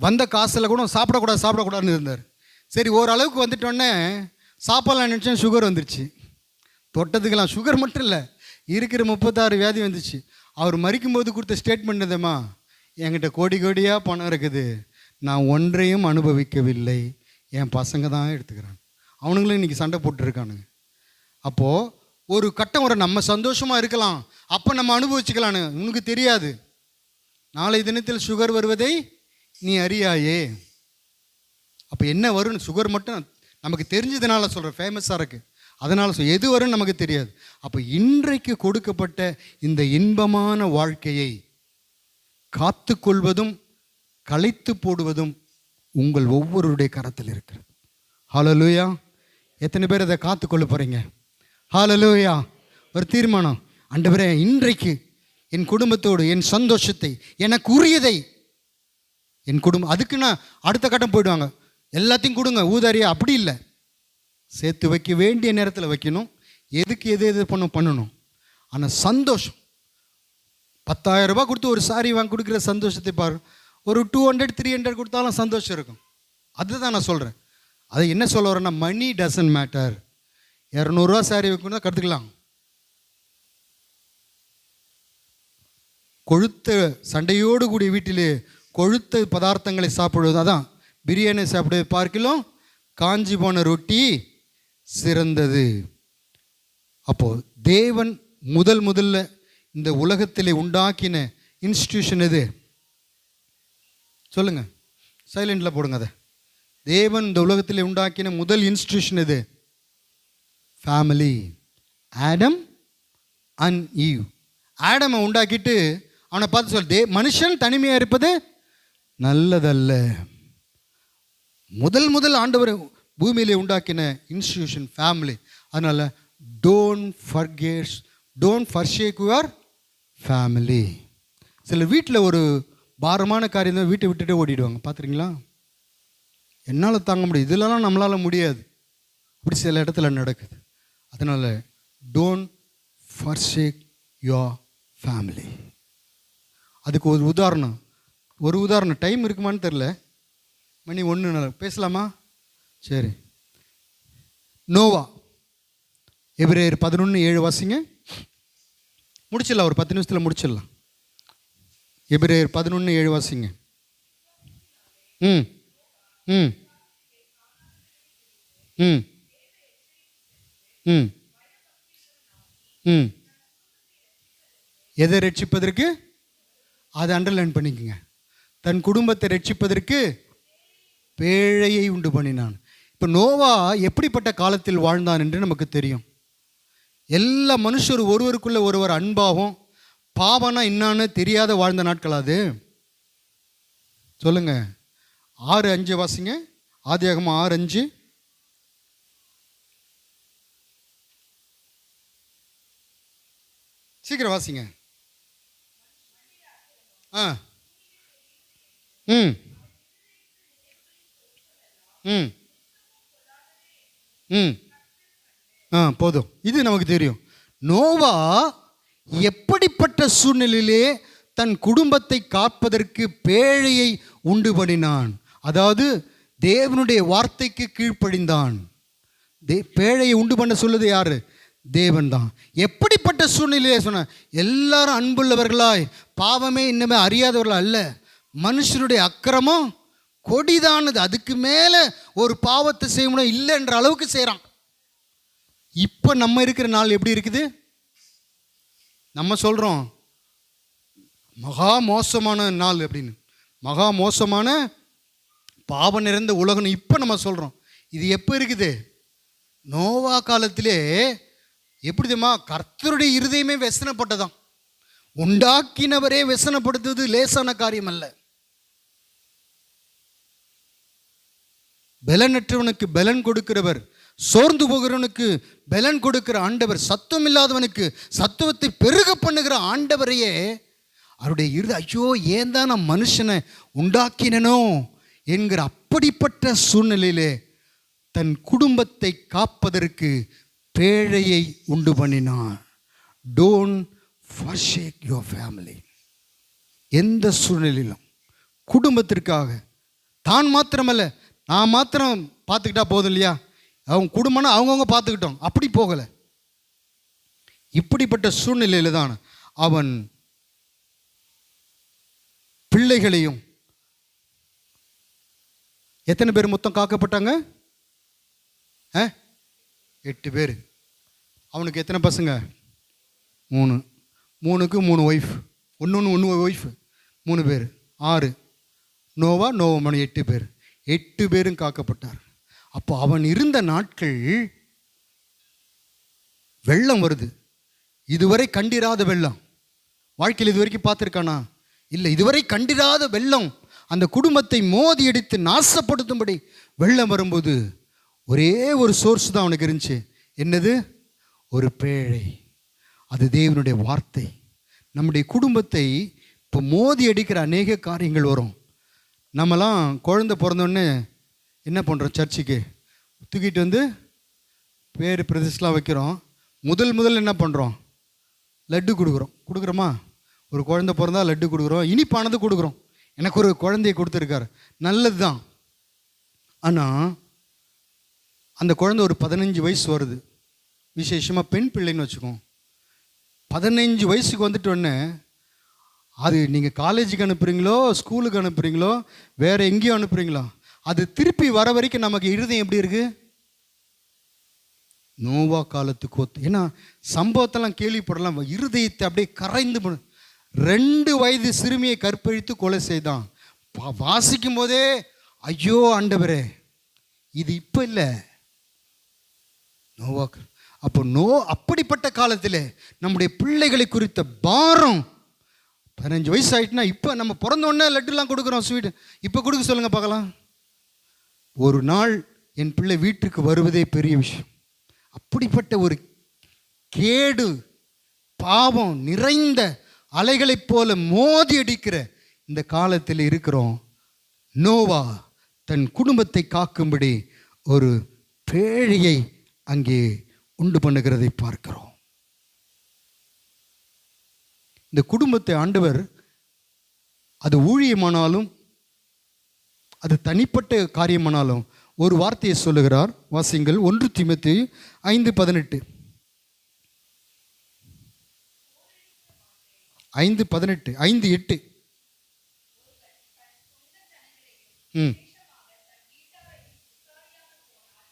வந்த காசில் கூட சாப்பிடக்கூடாதுன்னு இருந்தார். சரி ஓரளவுக்கு வந்துட்டோடனே சாப்பாடலாம் நினச்சேன், சுகர் வந்துருச்சு. தொட்டதுக்கெல்லாம் சுகர் மட்டும் இல்லை, இருக்கிற 36 வியாதி வந்துச்சு. அவர் மறிக்கும்போது கொடுத்த ஸ்டேட்மெண்ட் எதம்மா, என்கிட்ட கோடி கோடியாக பணம் இருக்குது, நான் ஒன்றையும் அனுபவிக்கவில்லை, என் பசங்க தான் எடுத்துக்கிறாங்க. அவனுங்களும் இன்றைக்கி சண்டை போட்டுருக்கானுங்க. அப்போது ஒரு கட்டம் வர நம்ம சந்தோஷமாக இருக்கலாம், அப்போ நம்ம அனுபவிச்சுக்கலான்னு உனக்கு தெரியாது. நாளை தினத்தில் சுகர் வருவதை நீ அறியாயே. அப்போ என்ன வரும்னு சுகர் மட்டும் நமக்கு தெரிஞ்சதுனால சொல்கிறேன், ஃபேமஸாக இருக்குது அதனால் எது வரும்னு நமக்கு தெரியாது. அப்போ இன்றைக்கு கொடுக்கப்பட்ட இந்த இன்பமான வாழ்க்கையை காத்து கொள்வதும் களைத்து போடுவதும் உங்கள் ஒவ்வொருடைய கரத்தில் இருக்கிறது. ஹல்லேலூயா. எத்தனை பேர் அதை காத்துக்கொள்ள போகிறீங்க? ஹல்லேலூயா. ஒரு தீர்மானம், ஆண்டவரே இன்றைக்கு என் குடும்பத்தோடு என் சந்தோஷத்தை எனக்கு உரியதை என் குடும்பம், அதுக்குன்னா அடுத்த கட்டம் போயிடுவாங்க, எல்லாத்தையும் கொடுங்க ஊதாரியா, அப்படி இல்லை. சேர்த்து வைக்க வேண்டிய நேரத்தில் வைக்கணும், எதுக்கு எது பண்ணணும். ஆனால் சந்தோஷம் 10,000 ரூபாய் கொடுத்து ஒரு சாரி வாங்கி கொடுக்குற சந்தோஷத்தை பாரு, ஒரு 200 300 கொடுத்தாலும் சந்தோஷம் இருக்கும். அதுதான் நான் சொல்கிறேன். அதை என்ன சொல்ல வரேன்னா, மணி டசன்ட் மேட்டர். 200 ரூபா சாரி வைக்கணும் கற்றுக்கலாம். கொழுத்த சண்டையோடு கூடிய வீட்டிலே கொழுத்த பதார்த்தங்களை சாப்பிடுவது, அதான் பிரியாணி சாப்பிடுவது பார்க்கலாம் காஞ்சி போன ரொட்டி சிறந்தது. அப்போது தேவன் முதல்ல இந்த உலகத்திலே உண்டாக்கின இன்ஸ்டிடியூஷன் எது? சொல்லுங்க, சைலண்டில் போடுங்க. அதை தேவன் இந்த உலகத்திலே உண்டாக்கின முதல் இன்ஸ்டிடியூஷன் எது? ஃபேமிலி. Adam and Eve. ஆடமை உண்டாக்கிட்டு அவனை பார்த்து சொல், மனுஷன் தனிமையாக இருப்பது நல்லதல்ல. முதல் ஆண்டவர் பூமியிலே உண்டாக்கின இன்ஸ்டிடியூஷன் ஃபேமிலி. அதனால் டோன்ட் ஃபர்ஷேக் யுவர் ஃபேமிலி. சில வீட்டில் ஒரு பாரமான காரியம் தான் வீட்டை விட்டுட்டே ஓடிடுவாங்க. பார்த்துருங்களா? என்னால் தாங்க முடியும், இதெல்லாம் நம்மளால் முடியாது. அப்படி சில இடத்துல நடக்குது. அதனால் டோன்ட் ஃபர்ஷேக் யுவர் ஃபேமிலி. அதுக்கு ஒரு உதாரணம் டைம் இருக்குமான்னு தெரில, மணி 1 பேசலாமா? சரி. நோவா, எபிரேயர் 11:7 வாசிங்க. முடிச்சிடலாம், ஒரு 10 நிமிஷத்தில் முடிச்சிடலாம். எபிரேயர் 11:7 வாசிங்க. ம் ம் ம் ம் ம் எதை ரட்சிப்பதற்கு? அதை அண்டர்லைன் பண்ணிக்கோங்க. தன் குடும்பத்தை ரட்சிப்பதற்கு பேழையை உண்டு பண்ணினான். இப்போ நோவா எப்படிப்பட்ட காலத்தில் வாழ்ந்தான் என்று நமக்கு தெரியும். எல்லா மனுஷரும் ஒருவருக்குள்ள ஒருவர் அன்பாகவும் பாவனா என்னான்னு தெரியாத வாழ்ந்த நாட்கள் அது. சொல்லுங்க. 6:5 வாசிங்க. ஆதியாகமம் 6:5. சீக்கிரம் வாசிங்க. ம் ம் ம் போதும், இது நமக்கு தெரியும். நோவா எப்படிப்பட்ட சூழ்நிலையிலே தன் குடும்பத்தை காப்பதற்கு பேழையை உண்டு பண்ணினான். அதாவது தேவனுடைய வார்த்தைக்கு கீழ்ப்படிந்தான். பேழையை உண்டு பண்ண சொல்லுது யாரு? தேவன் தான். எப்படிப்பட்ட சூழ்நிலையிலே சொன்ன? எல்லாரும் அன்புள்ளவர்களாய், பாவமே இன்னமே அறியாதவர்கள் அல்ல. மனுஷனுடைய அக்கிரமம் கொடிதானது, அதுக்கு மேலே ஒரு பாவத்தை செய்யணும் இல்லைன்ற அளவுக்கு செய்கிறான். இப்போ நம்ம இருக்கிற நாள் எப்படி இருக்குது? நம்ம சொல்கிறோம் மகா மோசமான நாள் அப்படின்னு, மகா மோசமான பாவம் நிறைந்த உலகம் இப்போ நம்ம சொல்கிறோம். இது எப்போ இருக்குது? நோவா காலத்திலே. எப்படி தெரியுமா? கர்த்தருடைய இருதயமே வெசனப்பட்டதான். உண்டாக்கினவரே வெசனப்படுத்துவது லேசான காரியம் அல்ல. பலனற்றவனுக்கு பலன் கொடுக்கிறவர், சோர்ந்து போகிறவனுக்கு பலன் கொடுக்கிற ஆண்டவர், சத்துவம் இல்லாதவனுக்கு சத்துவத்தை பெருக பண்ணுகிற ஆண்டவரையே அவருடைய இருதயம், ஐயோ ஏன் தான் நான் மனுஷனை உண்டாக்கினோ என்கிற அப்படிப்பட்ட சூழ்நிலையிலே தன் குடும்பத்தை காப்பதற்கு பேழையை உண்டு பண்ணினான். Don't forsake your family. எந்த சூழ்நிலையிலும் குடும்பத்திற்காக தான் மாத்திரமல்ல, நான் மாத்திரம் பார்த்துக்கிட்டா போதும் இல்லையா, அவங்க குடும்பம்னா அவங்கவுங்க பார்த்துக்கிட்டோம், அப்படி போகலை. இப்படிப்பட்ட சூழ்நிலையில தான் அவன் பிள்ளைகளையும், எத்தனை பேர் மொத்தம் காக்கப்பட்டாங்க? 8 பேர். அவனுக்கு எத்தனை பசங்க? 3. 3க்கு 3 ஒய்ஃப், ஒன்று ஒய்ஃப், 3 பேர் 6. நோவா மணி 8 பேர். 8 பேரும் காக்கப்பட்டார். அப்போ அவன் இருந்த நாட்கள் வெள்ளம் வருது. இதுவரை கண்டிராத வெள்ளம். வாழ்க்கையில் இது வரைக்கும் பார்த்துருக்கானா? இல்லை. இதுவரை கண்டிராத வெள்ளம் அந்த குடும்பத்தை மோதி அடித்து நாசப்படுத்தும்படி வெள்ளம் வரும்போது ஒரே ஒரு சோர்ஸ் தான் அவனுக்கு இருந்துச்சு. என்னது? ஒரு பேழை. அது தேவனுடைய வார்த்தை. நம்முடைய குடும்பத்தை இப்போ மோதி அடிக்கிற அநேக காரியங்கள் வரும். நம்மலாம் குழந்தை பிறந்தோடனே என்ன பண்ணுறோம்? சர்ச்சுக்கு தூக்கிட்டு வந்து பேர் பிரதிஷ்டலாம் வைக்கிறோம். முதல் என்ன பண்ணுறோம்? லட்டு கொடுக்குறோமா? ஒரு குழந்தை பிறந்தா லட்டு கொடுக்குறோம், இனிப்பானது கொடுக்குறோம். எனக்கு ஒரு குழந்தைய கொடுத்துருக்காரு, நல்லது தான். ஆனால் அந்த குழந்தை ஒரு 15 வயசு வருது, விசேஷமாக பெண் பிள்ளைன்னு வச்சுக்கோம். 15 வயசுக்கு வந்துட்டு உடனே அது நீங்கள் காலேஜுக்கு அனுப்புகிறீங்களோ, ஸ்கூலுக்கு அனுப்புகிறீங்களோ, வேறு எங்கேயோ அனுப்புகிறீங்களோ, அது திருப்பி வர வரைக்கும் நமக்கு இருதயம் எப்படி இருக்குது? நோவா காலத்துக்கு ஒத்து. ஏன்னா சம்பவத்தெல்லாம் கேள்விப்படலாம். இருதயத்தை அப்படியே கரைந்து 2 வயது சிறுமியை கற்பழித்து கொலை செய்தான். வாசிக்கும் போதே ஐயோ ஆண்டவரே, இது இப்போ இல்லை, நோவாக்கு. அப்போ அப்படிப்பட்ட காலத்தில் நம்முடைய பிள்ளைகளை குறித்த பாரம் 15 வயசு ஆகிட்டுனா, இப்போ நம்ம பிறந்தோடனே லட்டுலாம் கொடுக்குறோம், ஸ்வீட். இப்போ கொடுக்க சொல்லுங்கள் பார்க்கலாம். ஒரு நாள் என் பிள்ளை வீட்டுக்கு வருவதே பெரிய விஷயம். அப்படிப்பட்ட ஒரு கேடு பாவம் நிறைந்த அலைகளைப் போல மோதி அடிக்கிற இந்த காலத்தில் இருக்கிறோம். நோவா தன் குடும்பத்தை காக்கும்படி ஒரு பேழையை அங்கே உண்டு பண்ணுகிறதை பார்க்கிறோம். இந்த குடும்பத்தை ஆண்டவர், அது ஊழியமானாலும் அது தனிப்பட்ட காரியமானாலும் ஒரு வார்த்தையை சொல்லுகிறார். வாசிங்கள் 1 தீமோத்தேயு 5:18. 5:18 5:8. ம்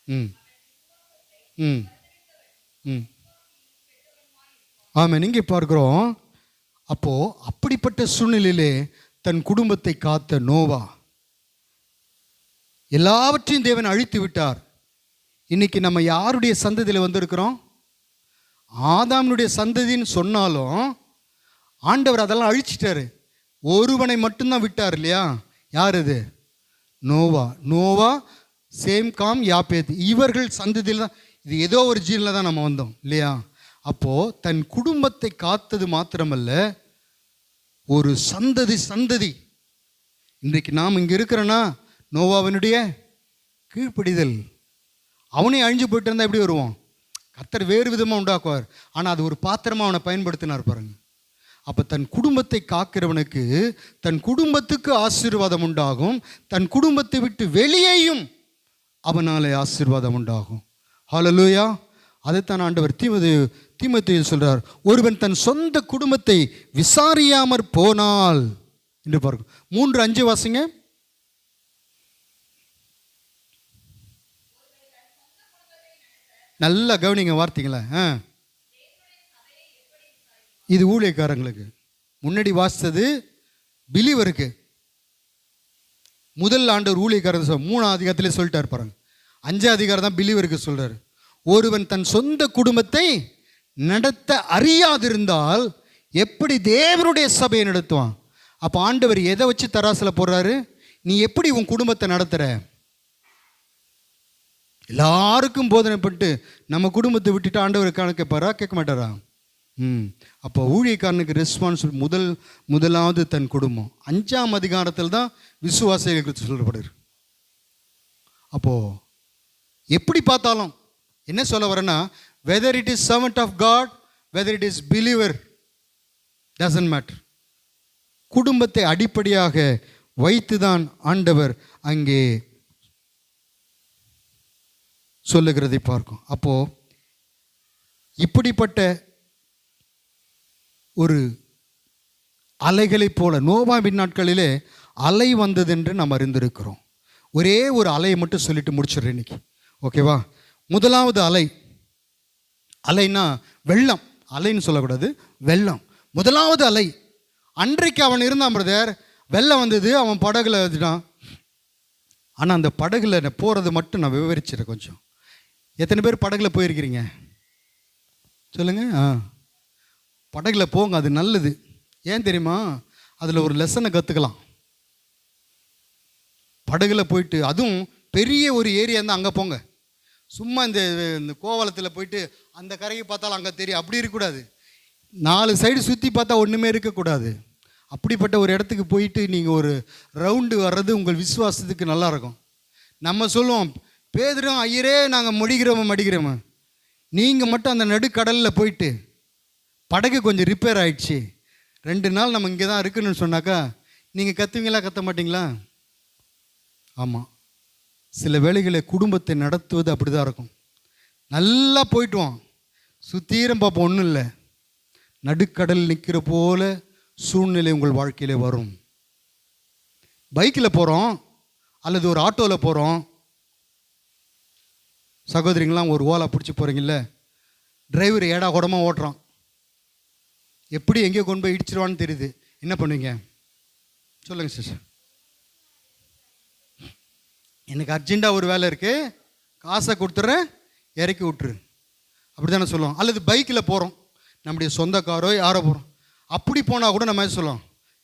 ம் ம் ம் ஆமாம். இங்கே பார்க்குறோம். அப்போது அப்படிப்பட்ட சூழ்நிலையிலே தன் குடும்பத்தை காத்த நோவா, எல்லாவற்றையும் தேவன் அழித்து விட்டார். இன்னைக்கு நம்ம யாருடைய சந்ததியில் வந்திருக்கிறோம்? ஆதாமுடைய சந்ததின்னு சொன்னாலும் ஆண்டவர் அதெல்லாம் அழிச்சிட்டாரு. ஒருவனை மட்டும்தான் விட்டார் இல்லையா? யார் அது? நோவா. நோவா, சேம், காம், யாப்பேத், இவர்கள் சந்ததியில் தான். இது ஏதோ ஒரு ஜீனில் தான் நம்ம வந்தோம் இல்லையா? அப்போது தன் குடும்பத்தை காத்தது மாத்திரமல்ல, ஒரு சந்ததி. இன்றைக்கு நாம் இங்கே இருக்கிறோன்னா நோவாவினுடைய கீழ்ப்படிதல். அவனே அழிஞ்சு போயிட்டு இருந்தால் எப்படி வருவான்? கர்த்தர் வேறு விதமாக உண்டாக்குவார். ஆனால் அது ஒரு பாத்திரமாக அவனை பயன்படுத்தினார் பாருங்க. அப்போ தன் குடும்பத்தை காக்கிறவனுக்கு தன் குடும்பத்துக்கு ஆசீர்வாதம் உண்டாகும், தன் குடும்பத்தை விட்டு வெளியேயும் அவனாலே ஆசீர்வாதம் உண்டாகும். ஹல்லேலூயா. அதைத்தான் ஆண்டவர் தீமோத்தேயு சொல்றார். ஒருவன் தன் சொந்த குடும்பத்தை விசாரியாமற் போனால் என்று பார்க்கும். 3:5 வாசிங்க. நல்லா கவனிங்க வார்த்தைங்களா. இது ஊழியக்காரங்களுக்கு. முன்னாடி வாசித்தது பிலீவருக்கு. முதல் ஆண்டவர் ஊழியக்காரர் 3ஆம் அதிகாரத்திலே சொல்லிட்டார் பாருங்க. 5ஆம் அதிகாரம் தான் பிலீவருக்கு சொல்றாரு. ஒருவன் தன் சொந்த குடும்பத்தை நடத்த அறியாதிருந்தால் எப்படி தேவனுடைய சபையை நடத்துவான்? அப்போ ஆண்டவர் எதை வச்சு தராசில் போடுறாரு? நீ எப்படி உன் குடும்பத்தை நடத்துகிற? எல்லாருக்கும் போதனைப்பட்டு நம்ம குடும்பத்தை விட்டுட்டு ஆண்டவர் கணக்கைப்பாரா? கேட்க மாட்டாரா? அப்போ ஊழியக்காரனுக்கு ரெஸ்பான்சிபிள் முதலாவது தன் குடும்பம். 5ஆம் அதிகாரத்தில் தான் விசுவாசிகளை குறித்து சொல்லப்படுது. அப்போது எப்படி பார்த்தாலும் என்ன சொல்ல வரேன்னா, whether it is servant of God, whether it is believer, doesn't matter. குடும்பத்தை அடிப்படையாக வைத்துதான் ஆண்டவர் அங்கே சொல்லுகிறதை பார்க்கும். அப்போது இப்படிப்பட்ட ஒரு அலைகளைப் போல நோவாவின் நாட்களிலே அலை வந்தது என்று நாம் அறிந்திருக்கிறோம். ஒரே ஒரு அலையை மட்டும் சொல்லிட்டு முடிச்சிடுறேன் இன்னைக்கு, ஓகேவா? முதலாவது அலைன்னா வெள்ளம். அலைன்னு சொல்லக்கூடாது, வெள்ளம். முதலாவது அலை. அன்றைக்கு அவன் இருந்தான் பிரதர், வெள்ளம் வந்தது, அவன் படகுல வந்துட்டான். ஆனால் அந்த படகுல போகிறது மட்டும் நான் விவரிச்சிடறேன் கொஞ்சம். எத்தனை பேர் படகுல போயிருக்கிறீங்க சொல்லுங்கள். படகுல போங்க, அது நல்லது. ஏன் தெரியுமா? அதில் ஒரு லெசனை கற்றுக்கலாம். படகுல போயிட்டு, அதுவும் பெரிய ஒரு ஏரியா இருந்தால் அங்கே போங்க. சும்மா இந்த கோவளத்தில் போயிட்டு அந்த கரையை பார்த்தாலும் அங்கே தெரியும், அப்படி இருக்கக்கூடாது. 4 சைடு சுற்றி பார்த்தா ஒன்றுமே இருக்கக்கூடாது. அப்படிப்பட்ட ஒரு இடத்துக்கு போயிட்டு நீங்கள் ஒரு ரவுண்டு வர்றது உங்கள் விசுவாசத்துக்கு நல்லாயிருக்கும். நம்ம சொல்லுவோம், பேதுரும் ஐயரே நாங்கள் மடிக்கிறோமா. நீங்கள் மட்டும் அந்த நடுக்கடலில் போயிட்டு படகு கொஞ்சம் ரிப்பேர் ஆகிடுச்சு, 2 நாள் நம்ம இங்கே தான் இருக்குன்னு சொன்னாக்கா நீங்கள் கற்றுவீங்களா? கற்ற மாட்டிங்களா? ஆமாம். சில வேளைகளை குடும்பத்தை நடத்துவது அப்படி தான் இருக்கும். நல்லா போயிட்டுவான், சுத்தீரம் பார்ப்போம், ஒன்றும் இல்லை. நடுக்கடல் நிற்கிற போல சூழ்நிலை உங்கள் வாழ்க்கையில் வரும். பைக்கில் போகிறோம் அல்லது ஒரு ஆட்டோவில் போகிறோம். சகோதரிங்களாம் ஒரு ஓலா பிடிச்சி போகிறீங்கல்ல, டிரைவர் ஏடா கூடமாக ஓட்டுறான். எப்படி எங்கேயோ கொண்டு போய் இடிச்சிருவான்னு தெரியுது. என்ன பண்ணுவீங்க சொல்லுங்கள் சிஸ்டர்? எனக்கு அர்ஜெண்ட்டாக ஒரு வேலை இருக்குது, காசை கொடுத்துட்றேன், இறக்கி விட்டுரு, அப்படி தானே சொல்லுவோம். அல்லது பைக்கில் போகிறோம், நம்முடைய சொந்தக்காரோ யாரோ போகிறோம். அப்படி போனால் கூட நம்ம சொல்லுவோம்,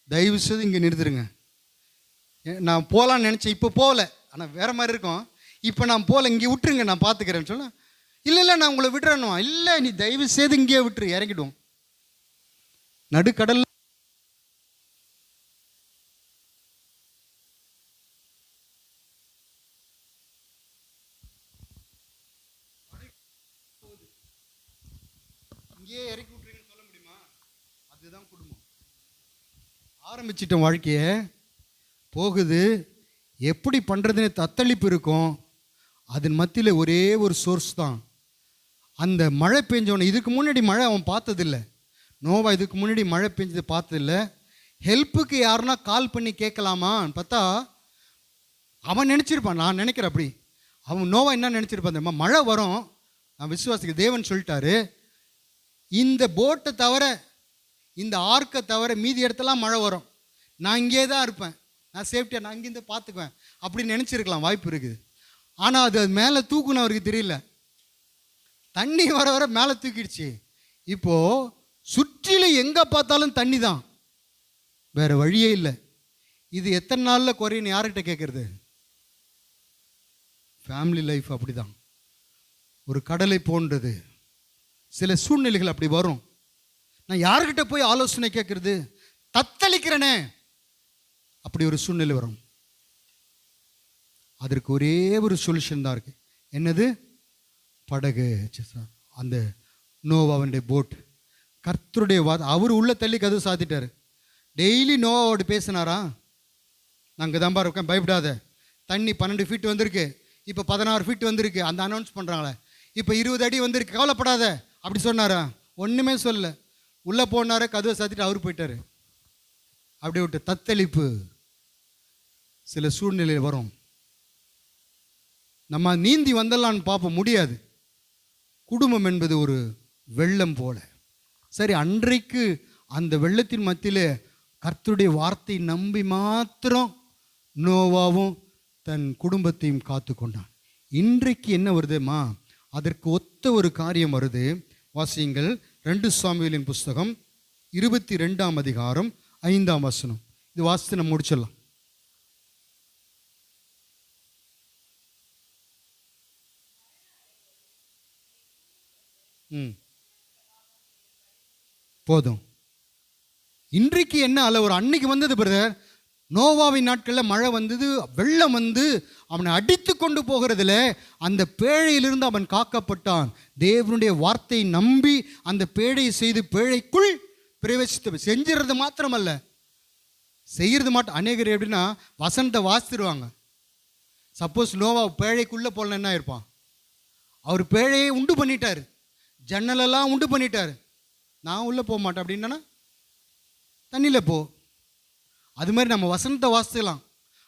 தயவு செய்து இங்கே நிறுத்துருங்க, நான் போகலான்னு நினச்சேன், இப்போ போகலை, ஆனால் வேறு மாதிரி இருக்கும். இப்போ நான் போல இங்கே விட்டுருங்க நான் பார்த்துக்கிறேன்னு சொன்னேன். இல்லை நான் உங்களை விடுறேன்னுவா. இல்லை நீ தயவு செய்து இங்கேயே விட்டுரு, இறங்கிடுவோம். நடுக்கடல் இங்கேயே இறக்கி விட்டுருங்கன்னு சொல்ல முடியுமா? அதுதான் குடும்பம். ஆரம்பிச்சிட்டோம் வாழ்க்கையை, போகுது, எப்படி பண்ணுறதுன்னு தத்தளிப்பு இருக்கும். அதன் மத்தியில் ஒரே ஒரு சோர்ஸ் தான். அந்த மழை பெஞ்சவனை இதுக்கு முன்னாடி மழை அவன் பார்த்ததில்லை. நோவா இதுக்கு முன்னாடி மழை பெஞ்சது பார்த்ததில்லை. ஹெல்ப்புக்கு யாருன்னா கால் பண்ணி கேட்கலாமான்னு பார்த்தா அவன் நினச்சிருப்பான். நான் நினைக்கிறேன் அப்படி. அவன் நோவா என்ன நினச்சிருப்பான் தெரியுமா? மழை வரும், நான் விசுவாசிக்க தேவன் சொல்லிட்டாரு, இந்த போட்டை தவிர இந்த ஆர்க்கை தவிர மீதி இடத்துலாம் மழை வரும், நான் இங்கே தான் இருப்பேன், நான் சேஃப்டியாக நான் இங்கேருந்து பார்த்துக்குவேன் அப்படின்னு நினச்சிருக்கலாம், வாய்ப்பு இருக்குது. ஆனால் அது மேலே தூக்குன்னு அவருக்கு தெரியல. தண்ணி வர வர மேலே தூக்கிடுச்சு. இப்போது சுற்றிலும் எங்கே பார்த்தாலும் தண்ணி தான், வேறு வழியே இல்லை. இது எத்தனை நாளில் குறையுன்னு யார்கிட்ட கேட்குறது? ஃபேமிலி லைஃப் அப்படி தான், ஒரு கடலை போன்றது. சில சூழ்நிலைகள் அப்படி வரும். நான் யார்கிட்ட போய் ஆலோசனை கேட்குறது? தத்தளிக்கிறனே, அப்படி ஒரு சூழ்நிலை வரும். அதற்கு ஒரே ஒரு சொல்யூஷன் தான் இருக்குது. என்னது? படகு. அந்த நோவாவுடைய போட், கர்த்தருடைய அவர் உள்ள தள்ளி கதவு சாத்திட்டார். டெய்லி நோவாவோடு பேசினாரா? நாங்கள் தான் இருக்கேன், பயப்படாத, தண்ணி 12 ஃபீட் வந்திருக்கு, இப்போ 16 ஃபீட் வந்திருக்கு, அந்த அனௌன்ஸ் பண்ணுறாங்களே, இப்போ 20 அடி வந்திருக்கு, கவலைப்படாத அப்படி சொன்னாரா? ஒன்றுமே சொல்லல. உள்ளே போனார, கதவை சாத்திட்டு அவர் போயிட்டார். அப்படி விட்டு தத்தளிப்பு சில சூழ்நிலை வரும். நம்ம நீந்தி வந்தலான்னு பார்ப்போம், முடியாது. குடும்பம் என்பது ஒரு வெள்ளம் போல. சரி, அன்றைக்கு அந்த வெள்ளத்தின் மத்தியில் கர்த்தருடைய வார்த்தை நம்பி மாத்திரம் நோவாவும் தன் குடும்பத்தையும் காத்து கொண்டான். இன்றைக்கு என்ன வருதுமா? அதற்கு ஒத்த ஒரு காரியம் வருது. வாசியுங்கள் 2 சாமுவேலின் புஸ்தகம் 22ஆம் அதிகாரம் 5ஆம் வசனம். இது வாசித்து நம்ம முடிச்சிடலாம். போதும். இன்றைக்கு என்ன அல்ல, ஒரு அன்னைக்கு வந்தது பிரதர். நோவாவின் நாட்களில் மழை வந்தது, வெள்ளம் வந்து அவனை அடித்து கொண்டு போகிறதுல அந்த பேழையிலிருந்து அவன் காக்கப்பட்டான். தேவனுடைய வார்த்தையை நம்பி அந்த பேழையை செய்து பேழைக்குள் பிரவேசித்து செஞ்சிடறது மாத்திரமல்ல, செய்கிறது மாட்டோம். அநேகர் எப்படின்னா வசனத்தை வாசித்துருவாங்க. சப்போஸ் நோவா பேழைக்குள்ளே போல என்ன இருப்பான்? அவர் பேழையை உண்டு பண்ணிட்டார், ஜன்னலெல்லாம் உண்டு பண்ணிட்டார். நான் உள்ளே போக மாட்டேன் அப்படின்னா தண்ணியில் போ. அது மாதிரி நம்ம வசனத்தை வாசிக்கலாம்.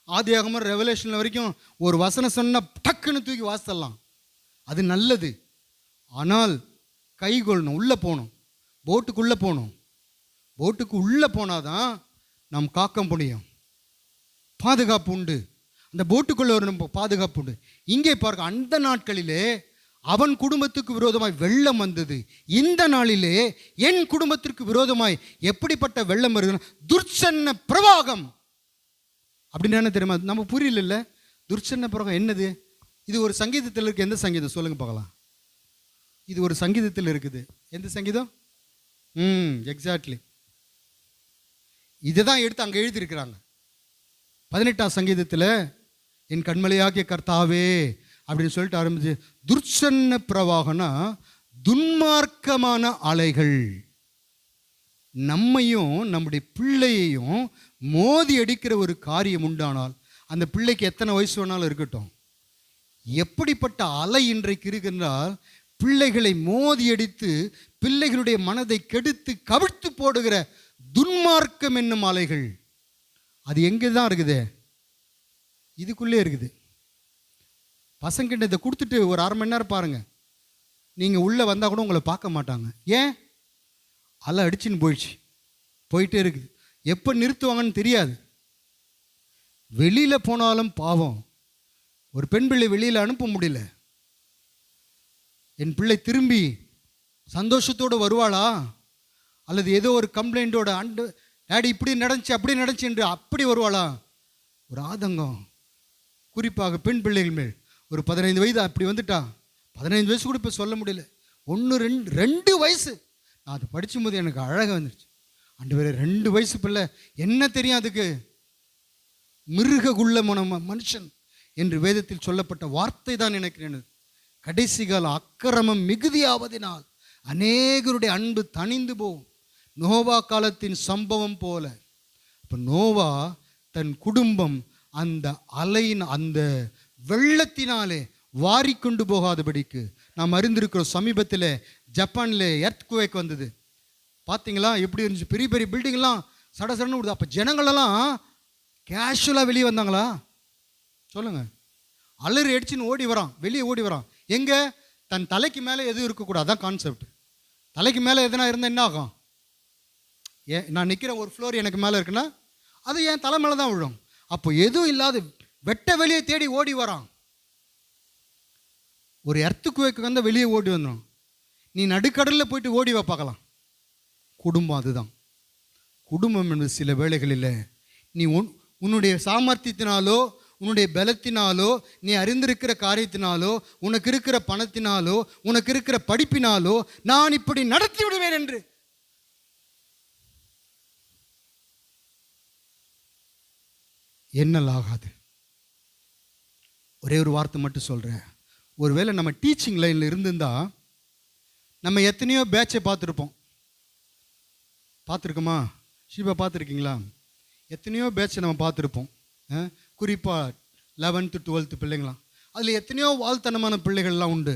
ஆதியாகமம் ரெவலேஷன் வரைக்கும் ஒரு வசனம் சொன்னால் டக்குன்னு தூக்கி வாசிடலாம், அது நல்லது. ஆனால் கை கொள்ளணும், உள்ளே போகணும், போட்டுக்குள்ளே போகணும். போட்டுக்கு உள்ளே போனால் தான் நாம் காக்க முடியும். பாதுகாப்பு உண்டு, அந்த போட்டுக்குள்ளே ஒரு நம்ம பாதுகாப்பு உண்டு. இங்கே பார்க்க, அந்த நாட்களிலே அவன் குடும்பத்துக்கு விரோதமாய் வெள்ளம் வந்தது. இந்த நாளிலே என் குடும்பத்திற்கு விரோதமாய் எப்படிப்பட்ட வெள்ளம் வருதுன்னா துர்ச்சன்ன பிரவாகம். அப்படின்னு என்ன தெரியுமா? நம்ம புரியல. துர்ச்சன்ன பிரவாகம் என்னது? இது ஒரு சங்கீதத்தில் இருக்கு. எந்த சங்கீதம் சொல்லுங்க பார்க்கலாம்? இது ஒரு சங்கீதத்தில் இருக்குது. எந்த சங்கீதம்? எக்ஸாக்ட்லி இதை தான் எடுத்து அங்கே எழுதியிருக்கிறாங்க. 18ஆம் சங்கீதத்தில் என் கண்மலையாகிய கர்த்தாவே அப்படின்னு சொல்லிட்டு ஆரம்பிச்சு, துர்ச்சன்ன பிரவாகனா துன்மார்க்கமான அலைகள் நம்மையும் நம்முடைய பிள்ளையையும் மோதி அடிக்கிற ஒரு காரியம் உண்டானால், அந்த பிள்ளைக்கு எத்தனை வயசு வேணாலும் இருக்கட்டும், எப்படிப்பட்ட அலை இன்றைக்கு இருக்குன்றால், பிள்ளைகளை மோதி அடித்து பிள்ளைகளுடைய மனதை கெடுத்து கவிழ்த்து போடுகிற துன்மார்க்கம் என்னும் அலைகள். அது எங்கே தான் இருக்குது? இதுக்குள்ளே இருக்குது. பசங்கிட்ட இதை கொடுத்துட்டு ஒரு 1/2 மணி நேரம் பாருங்கள், நீங்கள் உள்ளே வந்தால் கூட உங்களை பார்க்க மாட்டாங்க. ஏன்? அலை அடிச்சுன்னு போயிட்டே இருக்குது. எப்போ நிறுத்துவாங்கன்னு தெரியாது. வெளியில் போனாலும் பாவம், ஒரு பெண் பிள்ளை வெளியில் அனுப்ப முடியல. என் பிள்ளை திரும்பி சந்தோஷத்தோடு வருவாளா, அல்லது ஏதோ ஒரு கம்ப்ளைண்ட்டோட டேடி இப்படி நடந்துச்சு அப்படி நடந்துச்சு என்று அப்படி வருவாளா? ஒரு ஆதங்கம், குறிப்பாக பெண் பிள்ளைகள் மேல் ஒரு 15 வயது அப்படி வந்துட்டா, 15 வயசு கூட இப்போ சொல்ல முடியல, 1 2 வயசு. நான் அது படிக்கும்போது எனக்கு அழகாக வந்துடுச்சு. ஆண்டவரே 2 வயசு பிள்ளை, என்ன தெரியும் அதுக்கு? மிருக குள்ளமான மனுஷன் என்று வேதத்தில் சொல்லப்பட்ட வார்த்தை தான் எனக்கு கடைசி கால அக்கிரமம் மிகுதியாவதினால் அநேகருடைய அன்பு தணிந்து போகும். நோவா காலத்தின் சம்பவம் போல. இப்போ நோவா தன் குடும்பம் அந்த அலையின் அந்த வெள்ளத்தினாலே வாரிக்கொண்டு போகாதபடிக்கு நாம் அறிந்திருக்கிறோம். சமீபத்தில் ஜப்பானில் எர்த்குவேக் வந்தது, பார்த்தீங்களா? எப்படி இருந்துச்சு? பெரிய பெரிய பில்டிங்லாம் சடசடன்னு விடுது. அப்போ ஜனங்களெல்லாம் கேஷுவலாக வெளியே வந்தாங்களா? சொல்லுங்கள். அலறி அடிச்சுன்னு ஓடி வரான், வெளியே ஓடி வரான். எங்கே? தன் தலைக்கு மேலே எதுவும் இருக்கக்கூடாது, அதான் கான்செப்ட். தலைக்கு மேலே எதுனா இருந்தால் என்ன ஆகும்? நான் நிற்கிற ஒரு ஃப்ளோர் எனக்கு மேலே இருக்குன்னா அது என் தலை மேலே தான் விழும். அப்போ எதுவும் இல்லாத வெட்ட வெளியே தேடி ஓடி வரான். ஒரு எர்த்துக்குவேக்கு வந்தால் வெளியே ஓடி வந்துடும். நீ நடுக்கடலில் போயிட்டு ஓடி வா பார்க்கலாம். குடும்பம் அதுதான். குடும்பம் என்பது சில வேளைகளில் நீ உன்னுடைய சாமர்த்தியத்தினாலோ உன்னுடைய பலத்தினாலோ நீ அறிந்திருக்கிற காரியத்தினாலோ உனக்கு இருக்கிற பணத்தினாலோ உனக்கு இருக்கிற படிப்பினாலோ நான் இப்படி நடத்தி விடுவேன் என்று எண்ணல் ஆகாது. ஒரே ஒரு வார்த்தை மட்டும் சொல்கிறேன். ஒருவேளை நம்ம டீச்சிங் லைனில் இருந்திருந்தால் நம்ம எத்தனையோ பேட்சை பார்த்துருப்போம். பார்த்துருக்கோமா? ஷீபா பார்த்துருக்கீங்களா? எத்தனையோ பேட்சை நம்ம பார்த்துருப்போம். குறிப்பாக 11th 12th பிள்ளைங்களாம். அதில் எத்தனையோ வாழ்த்தனமான பிள்ளைகள்லாம் உண்டு.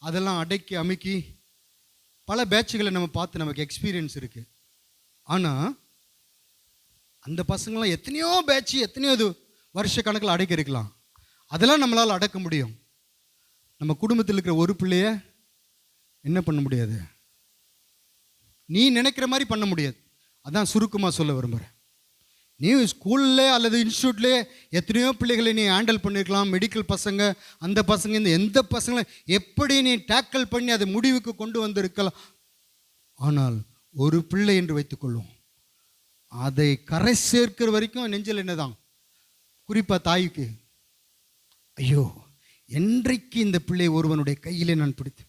அதெல்லாம் அடக்கி அமுக்கி பல பேட்சுகளை நம்ம பார்த்து நமக்கு எக்ஸ்பீரியன்ஸ் இருக்குது. ஆனால் அந்த பசங்களாம் எத்தனையோ பேட்சு, எத்தனையோ இது வருஷ கணக்கில் அடக்கி இருக்கலாம். அதெல்லாம் நம்மளால் அடக்க முடியும். நம்ம குடும்பத்தில் இருக்கிற ஒரு பிள்ளைய என்ன பண்ண முடியாது, நீ நினைக்கிற மாதிரி பண்ண முடியாது. அதான் சுருக்கமாக சொல்ல விரும்புகிறேன். நீ ஸ்கூல்லே அல்லது இன்ஸ்டியூட்லே எத்தனையோ பிள்ளைகளை நீ ஹேண்டில் பண்ணியிருக்கலாம். மெடிக்கல் பசங்க, அந்த பசங்க, இந்த எந்த பசங்களை எப்படி நீ டேக்கிள் பண்ணி அதை முடிவுக்கு கொண்டு வந்திருக்கலாம். ஆனால் ஒரு பிள்ளை என்று வைத்துக்கொள்வோம், அதை கரை சேர்க்கிற வரைக்கும் நெஞ்சில் என்னதான், குறிப்பாக தாய்க்கு, ஐயோ என்றைக்கு இந்த பிள்ளை ஒருவனுடைய கையிலே நான் பிடித்து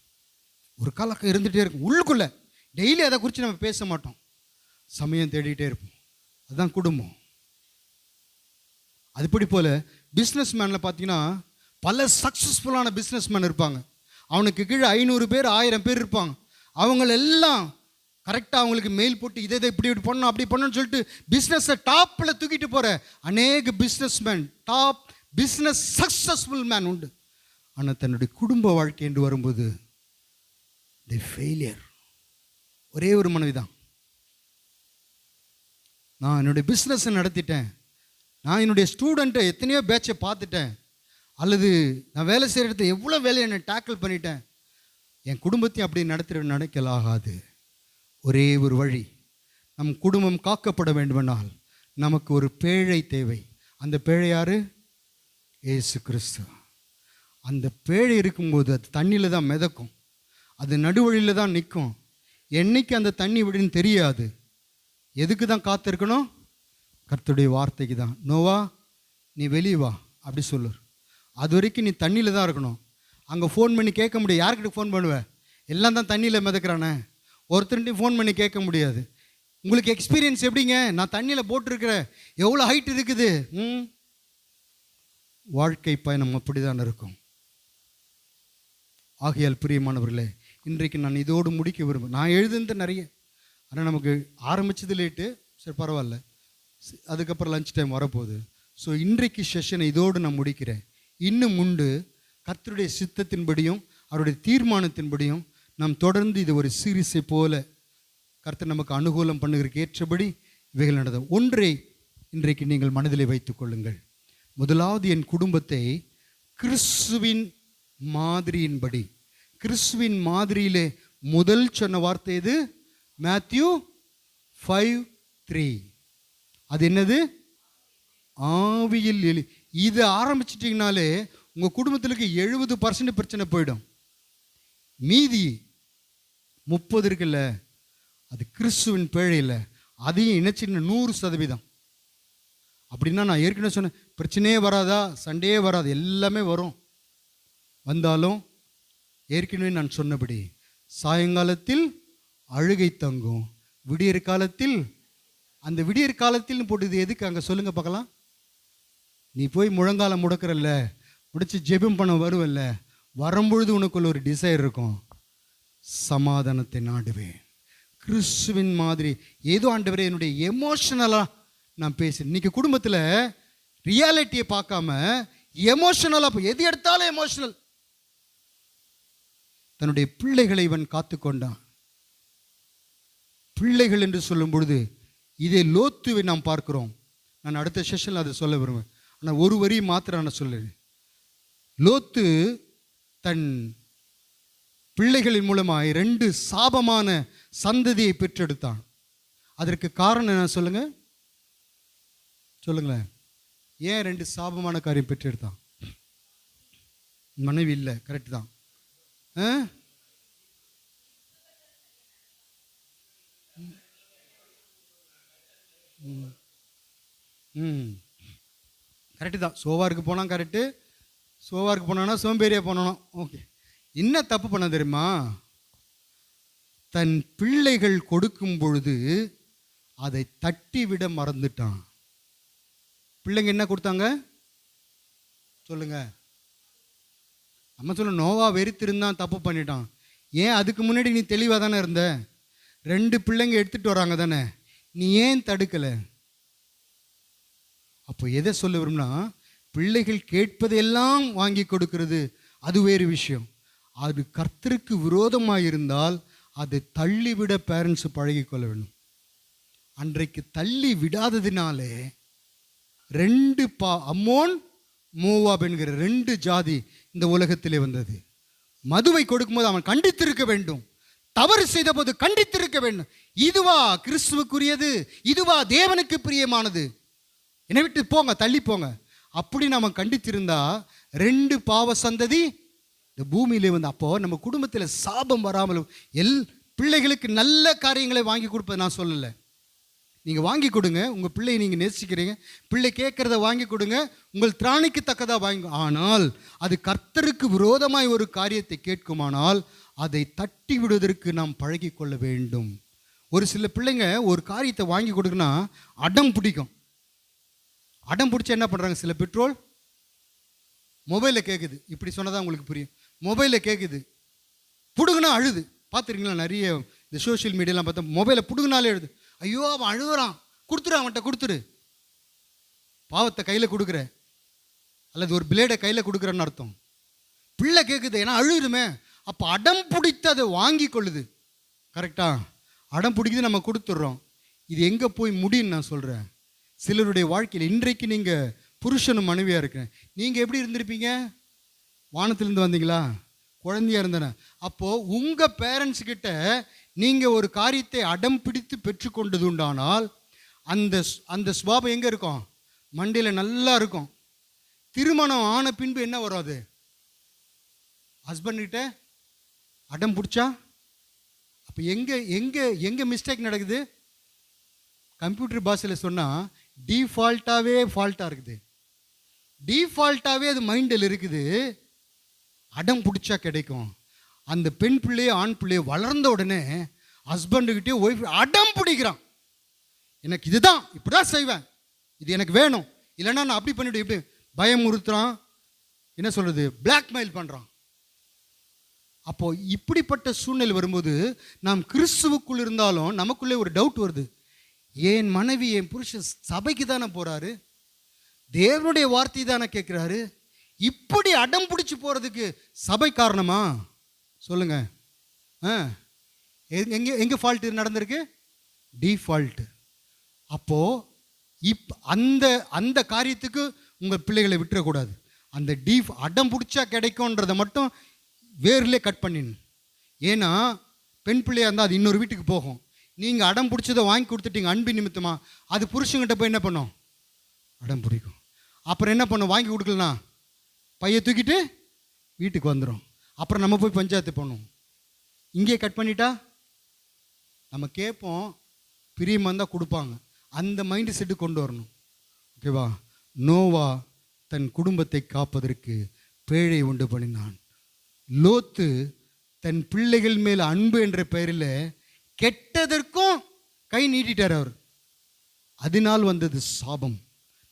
ஒரு கலக்கம் இருந்துகிட்டே இருக்கும் உள்ளுக்குள்ளே. டெய்லி அதை குறித்து நம்ம பேச மாட்டோம், சமயம் தேடிகிட்டே இருப்போம். அதுதான் குடும்பம். அதுபடி போல் பிஸ்னஸ் மேனில் பார்த்தீங்கன்னா பல சக்ஸஸ்ஃபுல்லான பிஸ்னஸ் மேன் இருப்பாங்க. அவனுக்கு கீழே 500 பேர் 1000 பேர் இருப்பாங்க. அவங்களெல்லாம் கரெக்டாக அவங்களுக்கு மெயில் போட்டு இதை இப்படி இப்படி பண்ணணும் அப்படி பண்ணணும்னு சொல்லிட்டு பிஸ்னஸை டாப்பில் தூக்கிட்டு போகிற அநேக business man, top business successful man உண்டு. ஆனால் தன்னுடைய குடும்ப வாழ்க்கை என்று வரும்போது தி ஃபெயிலியர். ஒரே ஒரு மனைவி தான். நான் என்னுடைய பிஸ்னஸை நடத்திட்டேன், நான் என்னுடைய ஸ்டூடெண்ட்டை எத்தனையோ பேட்சை பார்த்துட்டேன், அல்லது நான் வேலை செய்கிற இடத்துல எவ்வளோ வேலையை என்னை டேக்கிள் பண்ணிட்டேன், என் குடும்பத்தையும் அப்படி நடக்கலாகாது. ஒரே ஒரு வழி, நம் குடும்பம் காக்கப்பட வேண்டுமென்றால் நமக்கு ஒரு பேழை தேவை. அந்த பேழை யார்? இயேசு கிறிஸ்து. அந்த பேழை இருக்கும்போது அது தண்ணியில் தான் மிதக்கும், அது நடுவழியில் தான் நிற்கும். என்னைக்கு அந்த தண்ணி விடுன்னு தெரியாது. எதுக்கு தான் காத்திருக்கணும்? கர்த்தருடைய வார்த்தைக்கு தான். நோவா நீ வெளியே வா அப்படி சொல்லுர். அது வரைக்கும் நீ தண்ணியில் தான் இருக்கணும். அங்கே ஃபோன் பண்ணி கேட்க முடியாது. யார்கிட்ட ஃபோன் பண்ணுவேன்? எல்லாம் தான் தண்ணியில் மிதக்கிறானே, ஒருத்தருட்டையும் ஃபோன் பண்ணி கேட்க முடியாது. உங்களுக்கு எக்ஸ்பீரியன்ஸ் எப்படிங்க? நான் தண்ணியில் போட்டிருக்கிறேன், எவ்வளோ ஹைட் இருக்குது. வாழ்க்கை பயணம் அப்படி தான் இருக்கும். ஆகையால் பிரியமானவர்களே, இன்றைக்கு நான் இதோடு முடிக்க விரும்புகிறேன். நான் எழுதுனது நிறைய, ஆனால் நமக்கு ஆரம்பித்தது லேட்டு, சரி பரவாயில்ல, அதுக்கப்புறம் லஞ்ச் டைம் வரப்போகுது. ஸோ இன்றைக்கு செஷனை இதோடு நான் முடிக்கிறேன். இன்னும் உண்டு, கர்த்தருடைய சித்தத்தின்படியும் அவருடைய தீர்மானத்தின்படியும் நாம் தொடர்ந்து இது ஒரு சீரிஸை போல கர்த்தர் நமக்கு அனுகூலம் பண்ணுகிறதுக்கு ஏற்றபடி இவைகள் நடந்தது. ஒன்றை இன்றைக்கு நீங்கள் மனதிலே வைத்துக் கொள்ளுங்கள். முதலாவது, என் குடும்பத்தை கிறிஸ்துவின் மாதிரியின்படி, கிறிஸ்துவின் மாதிரியிலே முதல் சொன்ன வார்த்தை இது மேத்யூ 5:3. அது என்னது? ஆவியில் இது ஆரம்பிச்சிட்டிங்கனாலே உங்கள் குடும்பத்திற்கு 70% பிரச்சனை போயிடும். மீதி 30 இருக்குல்ல, அது கிறிஸ்துவின் பேழையில் அதையும் இணைச்சின்னு 100%. அப்படின்னா நான் ஏற்கனவே சொன்னேன், பிரச்சனையே வராதா, சண்டையே வராது, எல்லாமே வரும். வந்தாலும் ஏற்கனவே நான் சொன்னபடி சாயங்காலத்தில் அழுகை தங்கும், விடியற் காலத்தில், அந்த விடியற் காலத்தில் போட்டுது எதுக்கு அங்கே சொல்லுங்க பார்க்கலாம். நீ போய் முழங்காலம் முடக்கிறல்ல, முடிச்சு ஜெபம் பண்ண வருவல்ல, வரும்பொழுது உனக்குள்ள ஒரு டிசைர் இருக்கும், சமாதானத்தை நாடுவேன். கிறிஸ்துவின் மாதிரி ஏதோ ஆண்டவரே என்னுடைய எமோஷனலாக நான் பேசுகிறேன். இன்றைக்கி குடும்பத்தில் ரியாலிட்டியை பார்க்காம எமோஷனலாக, எது எடுத்தாலும் எமோஷனல். தன்னுடைய பிள்ளைகளை இவன் காத்து கொண்டான். பிள்ளைகள் என்று சொல்லும் பொழுது இதை லோத்துவை நாம் பார்க்கிறோம். நான் அடுத்த செஷனில் அதை சொல்ல விரும்புவேன். ஆனால் ஒரு வரி மாத்திரம் நான் சொல்லுவேன். லோத்து தன் பிள்ளைகளின் மூலமாக 2 சாபமான சந்ததியை பெற்றெடுத்தான். அதற்கு காரணம் என்ன சொல்லுங்க, சொல்லுங்களேன். ஏன் 2 சாபமான காரியம் பெற்றெடுத்தான்? மனைவி இல்லை, கரெக்ட் தான். கரெக்டு தான். சோவாருக்கு போனால் கரெக்டு, சோவாருக்கு போனான்னா சோம்பேறியாக போனோம். ஓகே, என்ன தப்பு பண்ண தெரியுமா? தன் பிள்ளைகள் கொடுக்கும் பொழுது அதை தட்டி விட மறந்துட்டான். பிள்ளைங்க என்ன கொடுத்தாங்க சொல்லுங்க? நம்ம சொல்ல நோவா வெறித்திருந்தான், தப்பு பண்ணிட்டான். ஏன் அதுக்கு முன்னாடி நீ தெளிவாக தானே இருந்த? 2 பிள்ளைங்க எடுத்துகிட்டு வராங்க தானே, நீ ஏன் தடுக்கலை? அப்போ எதை சொல்ல வரும்னா, பிள்ளைகள் கேட்பதையெல்லாம் வாங்கி கொடுக்கிறது அது வேறு விஷயம். அது கர்த்தருக்கு விரோதமாக இருந்தால் அதை தள்ளிவிட பேரண்ட்ஸ் பழகி கொள்ள வேண்டும். அன்றைக்கு தள்ளி விடாததினாலே 2 அம்மோன் மோவாப் என்கிற 2 ஜாதி இந்த உலகத்திலே வந்தது. மதுவை கொடுக்கும்போது அவன் கண்டித்திருக்க வேண்டும், தவறு செய்த போது கண்டித்திருக்க வேண்டும். இதுவா கிறிஸ்துவுக்குரியது? இதுவா தேவனுக்கு பிரியமானது? என்னை விட்டு போங்க, தள்ளி போங்க. அப்படி நம்ம கண்டித்திருந்தா 2 பாவ சந்ததி இந்த பூமியிலே வந்து, அப்போ நம்ம குடும்பத்தில் சாபம் வராமலும் பிள்ளைகளுக்கு நல்ல காரியங்களை வாங்கி கொடுப்பது நான் சொல்லலை. நீங்கள் வாங்கி கொடுங்க, உங்கள் பிள்ளையை நீங்கள் நேசிக்கிறீங்க, பிள்ளை கேட்குறத வாங்கி கொடுங்க, உங்கள் திராணிக்கு தக்கதாக வாங்கி. ஆனால் அது கர்த்தருக்கு விரோதமாய் ஒரு காரியத்தை கேட்குமானால் அதை தட்டி விடுவதற்கு நாம் பழகி கொள்ள வேண்டும். ஒரு சில பிள்ளைங்க ஒரு காரியத்தை வாங்கி கொடுக்குன்னா அடம் பிடிக்கும். அடம் பிடிச்சா என்ன பண்ணுறாங்க சில பெற்றோர்? மொபைலில் கேட்குது, இப்படி சொன்னதான் உங்களுக்கு புரியும். மொபைலில் கேட்குது, பிடுங்குனா அழுது. பார்த்துருக்கீங்களா? நிறைய இந்த சோஷியல் மீடியாலாம் பார்த்தா மொபைலை பிடுங்கினாலே எழுது. ஐயோ அவன் அழுகுறான், கொடுத்துரு, அவன்கிட்ட கொடுத்துரு. பாவத்தை கையில் கொடுக்குற அல்லது ஒரு பிளேடை கையில் கொடுக்குறன்னு அர்த்தம். பிள்ளை கேட்குது, ஏன்னா அழுகுதுமே. அப்போ அடம் பிடித்து அதை வாங்கி கொள்ளுது. கரெக்டாக அடம் பிடிக்குது, நம்ம கொடுத்துட்றோம். இது எங்கே போய் முடியும்னு நான் சொல்கிறேன். சிலருடைய வாழ்க்கையில் இன்றைக்கு நீங்கள் புருஷனும் மனைவியாக இருக்கிறேன், நீங்கள் எப்படி இருந்திருப்பீங்க? வானத்திலேருந்து வந்தீங்களா? குழந்தையாக இருந்தன. அப்போது உங்கள் பேரண்ட்ஸ் கிட்ட நீங்கள் ஒரு காரியத்தை அடம் பிடித்து பெற்றுக்கொண்டது உண்டானால் அந்த சுபாவம் எங்கே இருக்கும்? மண்டையில் நல்லா இருக்கும். திருமணம் ஆன பின்பு என்ன வரும்? அது ஹஸ்பண்ட்கிட்ட அடம் பிடிச்சா அப்போ எங்கே மிஸ்டேக் நடக்குது? கம்ப்யூட்டர் பாஷையில் சொன்னால் டிஃபால்ட்டாகவே ஃபால்ட்டாக இருக்குது. டிஃபால்ட்டாகவே அது மைண்டில் இருக்குது. அடம் பிடிச்சா கிடைக்கும். அந்த பெண் பிள்ளையோ ஆண் பிள்ளையோ வளர்ந்த உடனே ஹஸ்பண்டுக்கிட்டே ஒய்ஃப் அடம் பிடிக்கிறான். எனக்கு இதுதான், இப்படி தான் செய்வேன், இது எனக்கு வேணும், இல்லைன்னா நான் அப்படி பண்ணிவிட்டு இப்படி பயமுறுத்துறான். என்ன சொல்கிறது? பிளாக்மெயில் பண்ணுறான். அப்போது இப்படிப்பட்ட சூழ்நிலை வரும்போது நாம் கிறிஸ்துவுக்குள் இருந்தாலும் நமக்குள்ளே ஒரு டவுட் வருது. என் மனைவி, என் புருஷன் சபைக்கு தானே போகிறாரு, தேவனுடைய வார்த்தை தானே கேட்குறாரு, இப்படி அடம் பிடிச்சி போகிறதுக்கு சபை காரணமா? சொல்லுங்க. எங்கே ஃபால்ட்டு நடந்திருக்கு? டிஃபால்ட்டு. அப்போது அந்த காரியத்துக்கு உங்கள் பிள்ளைகளை விட்டுறக்கூடாது. அந்த அடம் பிடிச்சா கிடைக்கும்ன்றதை மட்டும் வேர்லே கட் பண்ணிடணும். ஏன்னா பெண் பிள்ளையாக இருந்தால் அது இன்னொரு வீட்டுக்கு போகும். நீங்கள் அடம் பிடிச்சதை வாங்கி கொடுத்துட்டீங்க அன்பு நிமித்தமாக, அது புருஷங்கிட்ட போய் என்ன பண்ணும்? அடம் பிடிக்கும். அப்புறம் என்ன பண்ணும்? வாங்கி கொடுக்கலனா பையை தூக்கிட்டு வீட்டுக்கு வந்துடும். அப்புறம் நம்ம போய் பஞ்சாயத்து பண்ணுவோம். இங்கே கட் பண்ணிட்டா நம்ம கேட்போம், பிரியமாக இருந்தால் கொடுப்பாங்க. அந்த மைண்டு செட்டு கொண்டு வரணும். ஓகேவா? நோவா தன் குடும்பத்தை காப்பதற்கு பேழை உண்டு பண்ணினான். லோத்து தன் பிள்ளைகள் மேல் அன்பு என்ற பெயரில் கெட்டதற்கும் கை நீட்டிட்டார் அவர். அதனால் வந்தது சாபம்.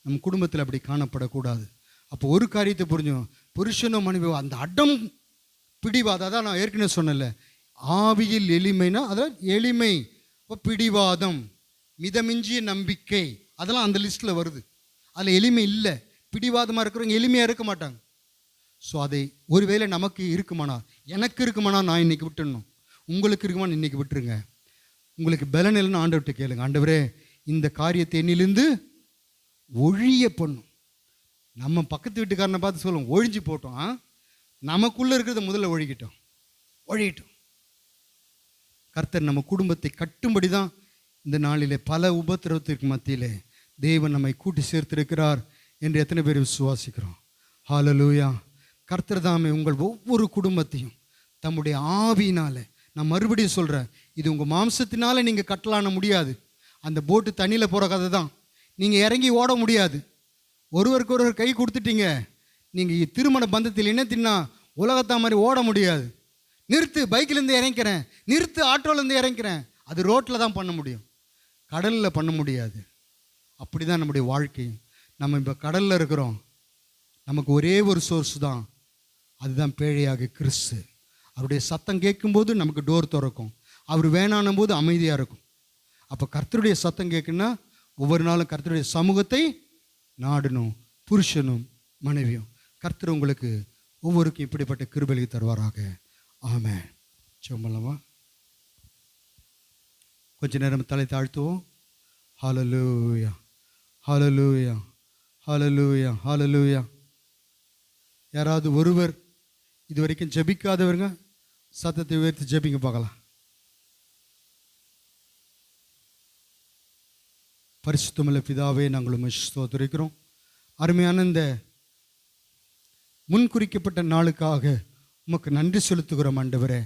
நம் குடும்பத்தில் அப்படி காணப்படக்கூடாது. அப்போ ஒரு காரியத்தை புரிஞ்சோம், புருஷனோ மனைவி அந்த அடம் பிடிவாதம், அதான் நான் ஏற்கனவே சொன்னல, ஆவியில் எளிமைனா அதான் எளிமை, பிடிவாதம், மிதமிஞ்சிய நம்பிக்கை, அதெல்லாம் அந்த லிஸ்ட்டில் வருது. அதில் எளிமை இல்லை. பிடிவாதமாக இருக்கிறவங்க எளிமையாக இருக்க மாட்டாங்க. ஸோ அதை ஒருவேளை நமக்கு இருக்குமானா, எனக்கு இருக்குமானா நான் இன்றைக்கி விட்டுடணும், உங்களுக்கு இருக்குமானா இன்றைக்கி விட்டுருங்க. உங்களுக்கு பலன் இல்லைன்னு ஆண்டவர்கிட்ட கேளுங்க, ஆண்டவரே இந்த காரியத்தை என்னிலிருந்து ஒழிய பண்ணும். நம்ம பக்கத்து வீட்டுக்காரனை பார்த்து சொல்லுவோம் ஒழிஞ்சு போட்டோம், நமக்குள்ளே இருக்கிறத முதல்ல ஒழிக்கிட்டோம், ஒழியட்டும். கர்த்தர் நம்ம குடும்பத்தை கட்டும்படி தான் இந்த நாளிலே பல உபத்திரவத்திற்கு மத்தியிலே தேவன் நம்மை கூட்டி சேர்த்திருக்கிறார் என்று எத்தனை பேர் விசுவாசிக்கிறோம்? ஹல்லேலூயா. கர்த்தர் தாமே உங்கள் ஒவ்வொரு குடும்பத்தையும் தம்முடைய ஆவியினால, நான் மறுபடியும் சொல்கிறேன், இது உங்கள் மாம்சத்தினால நீங்கள் கட்டலான முடியாது. அந்த போட்டு தண்ணியில் போகிற கதை தான். நீங்கள் இறங்கி ஓட முடியாது. ஒருவருக்கு ஒருவர் கை கொடுத்துட்டீங்க, நீங்கள் திருமண பந்தத்தில் இணைத்தின்னா உலகத்தா மாதிரி ஓட முடியாது. நிறுத்து, பைக்கிலேருந்து இறங்கிறேன், நிறுத்து, ஆட்டோலேருந்து இறங்கிறேன், அது ரோட்டில் தான் பண்ண முடியும், கடலில் பண்ண முடியாது. அப்படி தான் நம்முடைய வாழ்க்கையும். நம்ம இப்போ கடலில் இருக்கிறோம், நமக்கு ஒரே ஒரு சோர்ஸ் தான், அதுதான் பேழையாக கிறிஸ்து. அவருடைய சத்தம் கேட்கும்போது நமக்கு டோர் திறக்கும், அவர் வேணானும் போது அமைதியாக இருக்கும். அப்போ கர்த்தருடைய சத்தம் கேட்குன்னா ஒவ்வொரு நாளும் கர்த்தருடைய சமூகத்தை நாடணும், புருஷனும் மனைவியும். கர்த்தர் உங்களுக்கு ஒவ்வொருக்கும் இப்படிப்பட்ட கிருபையை தருவாராக. ஆமென். சொல்லாமா? கொஞ்ச நேரம் தலை தாழ்த்துவோம். ஹல்லேலூயா, ஹல்லேலூயா, ஹல்லேலூயா, ஹல்லேலூயா. யாராவது ஒருவர் இது வரைக்கும் ஜெபிக்காதவருங்க சத்தத்தை உயர்த்தி ஜெபிங்க பார்க்கலாம். பரிசுத்தமுள்ள பிதாவே, நாங்கள் உம்மை ஸ்தோத்திரிக்கிறோம். அருமையான இந்த முன்குறிக்கப்பட்ட நாளுக்காக உமக்கு நன்றி செலுத்துகிறோம் ஆண்டவரே.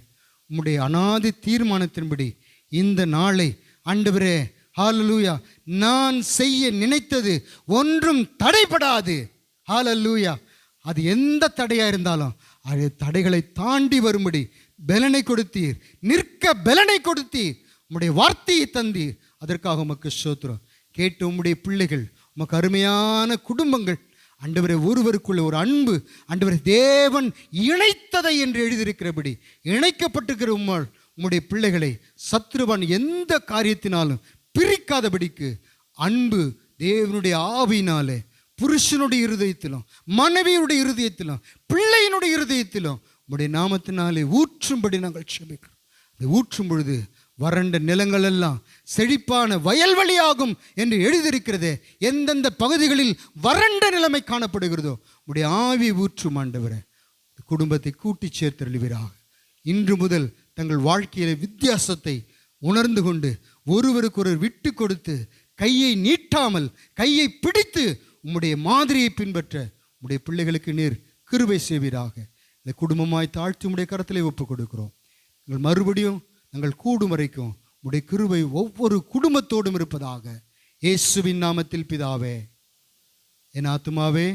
உம்முடைய அநாதி தீர்மானத்தின்படி இந்த நாளை ஆண்டவரே, ஹல்லேலூயா, நான் செய்ய நினைத்தது ஒன்றும் தடைபடாது. ஹல்லேலூயா. அது எந்த தடையாக இருந்தாலும் அது தடைகளை தாண்டி வரும்படி பலனை கொடுத்தீர், நிற்க பலனை கொடுத்தீர், உம்முடைய வார்த்தையை தந்தீர். அதற்காக உமக்கு ஸ்தோத்திரம். கேட்டு உம்முடைய பிள்ளைகள், உமக்கு அருமையான குடும்பங்கள் ஆண்டவரே, ஒருவருக்குள்ள ஒரு அன்பு ஆண்டவரே, தேவன் இணைத்ததை என்று எழுதியிருக்கிறபடி இணைக்கப்பட்டிருக்கிற உம்முடைய பிள்ளைகளை சத்ருவன் எந்த காரியத்தினாலும் பிரிக்காதபடிக்கு அன்பு தேவனுடைய ஆவியினாலே புருஷனுடைய இருதயத்திலும் மனைவியுடைய இருதயத்திலும் பிள்ளையினுடைய இருதயத்திலும் உம்முடைய நாமத்தினாலே ஊற்றும்படி நாங்கள் செபிக்கிறோம். அதை ஊற்றும் பொழுது வறண்ட நிலங்கள் எல்லாம் செழிப்பான வயல்வெளியாகும் என்று எழுதியிருக்கிறதே. எந்தெந்த பகுதிகளில் வறண்ட நிலைமை காணப்படுகிறதோ உம்முடைய ஆவி ஊற்றும் ஆண்டவரே, குடும்பத்தை கூட்டி சேர்த்தருளுவீராக. இன்று முதல் தங்கள் வாழ்க்கையில வித்தியாசத்தை உணர்ந்து கொண்டு ஒருவருக்கொருவர் விட்டு கொடுத்து கையை நீட்டாமல் கையை பிடித்து உம்முடைய மாதிரியை பின்பற்ற உம்முடைய பிள்ளைகளுக்கு நீர் கிருபை செய்வீராக. இந்த குடும்பமாய் தாழ்த்தி உம்முடைய கரத்திலே ஒப்புக் கொடுக்கிறோம். எங்கள் மறுபடியும் நாங்கள் கூடும் வரைக்கும் உம்முடைய கிருபை ஒவ்வொரு குடும்பத்தோடும் இருப்பதாக. இயேசுவின் நாமத்தில் பிதாவே. என் ஆத்துமாவே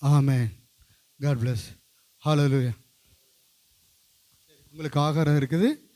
ஆமென். God bless. Hallelujah. உங்களுக்கு ஆகாரம் இருக்குது.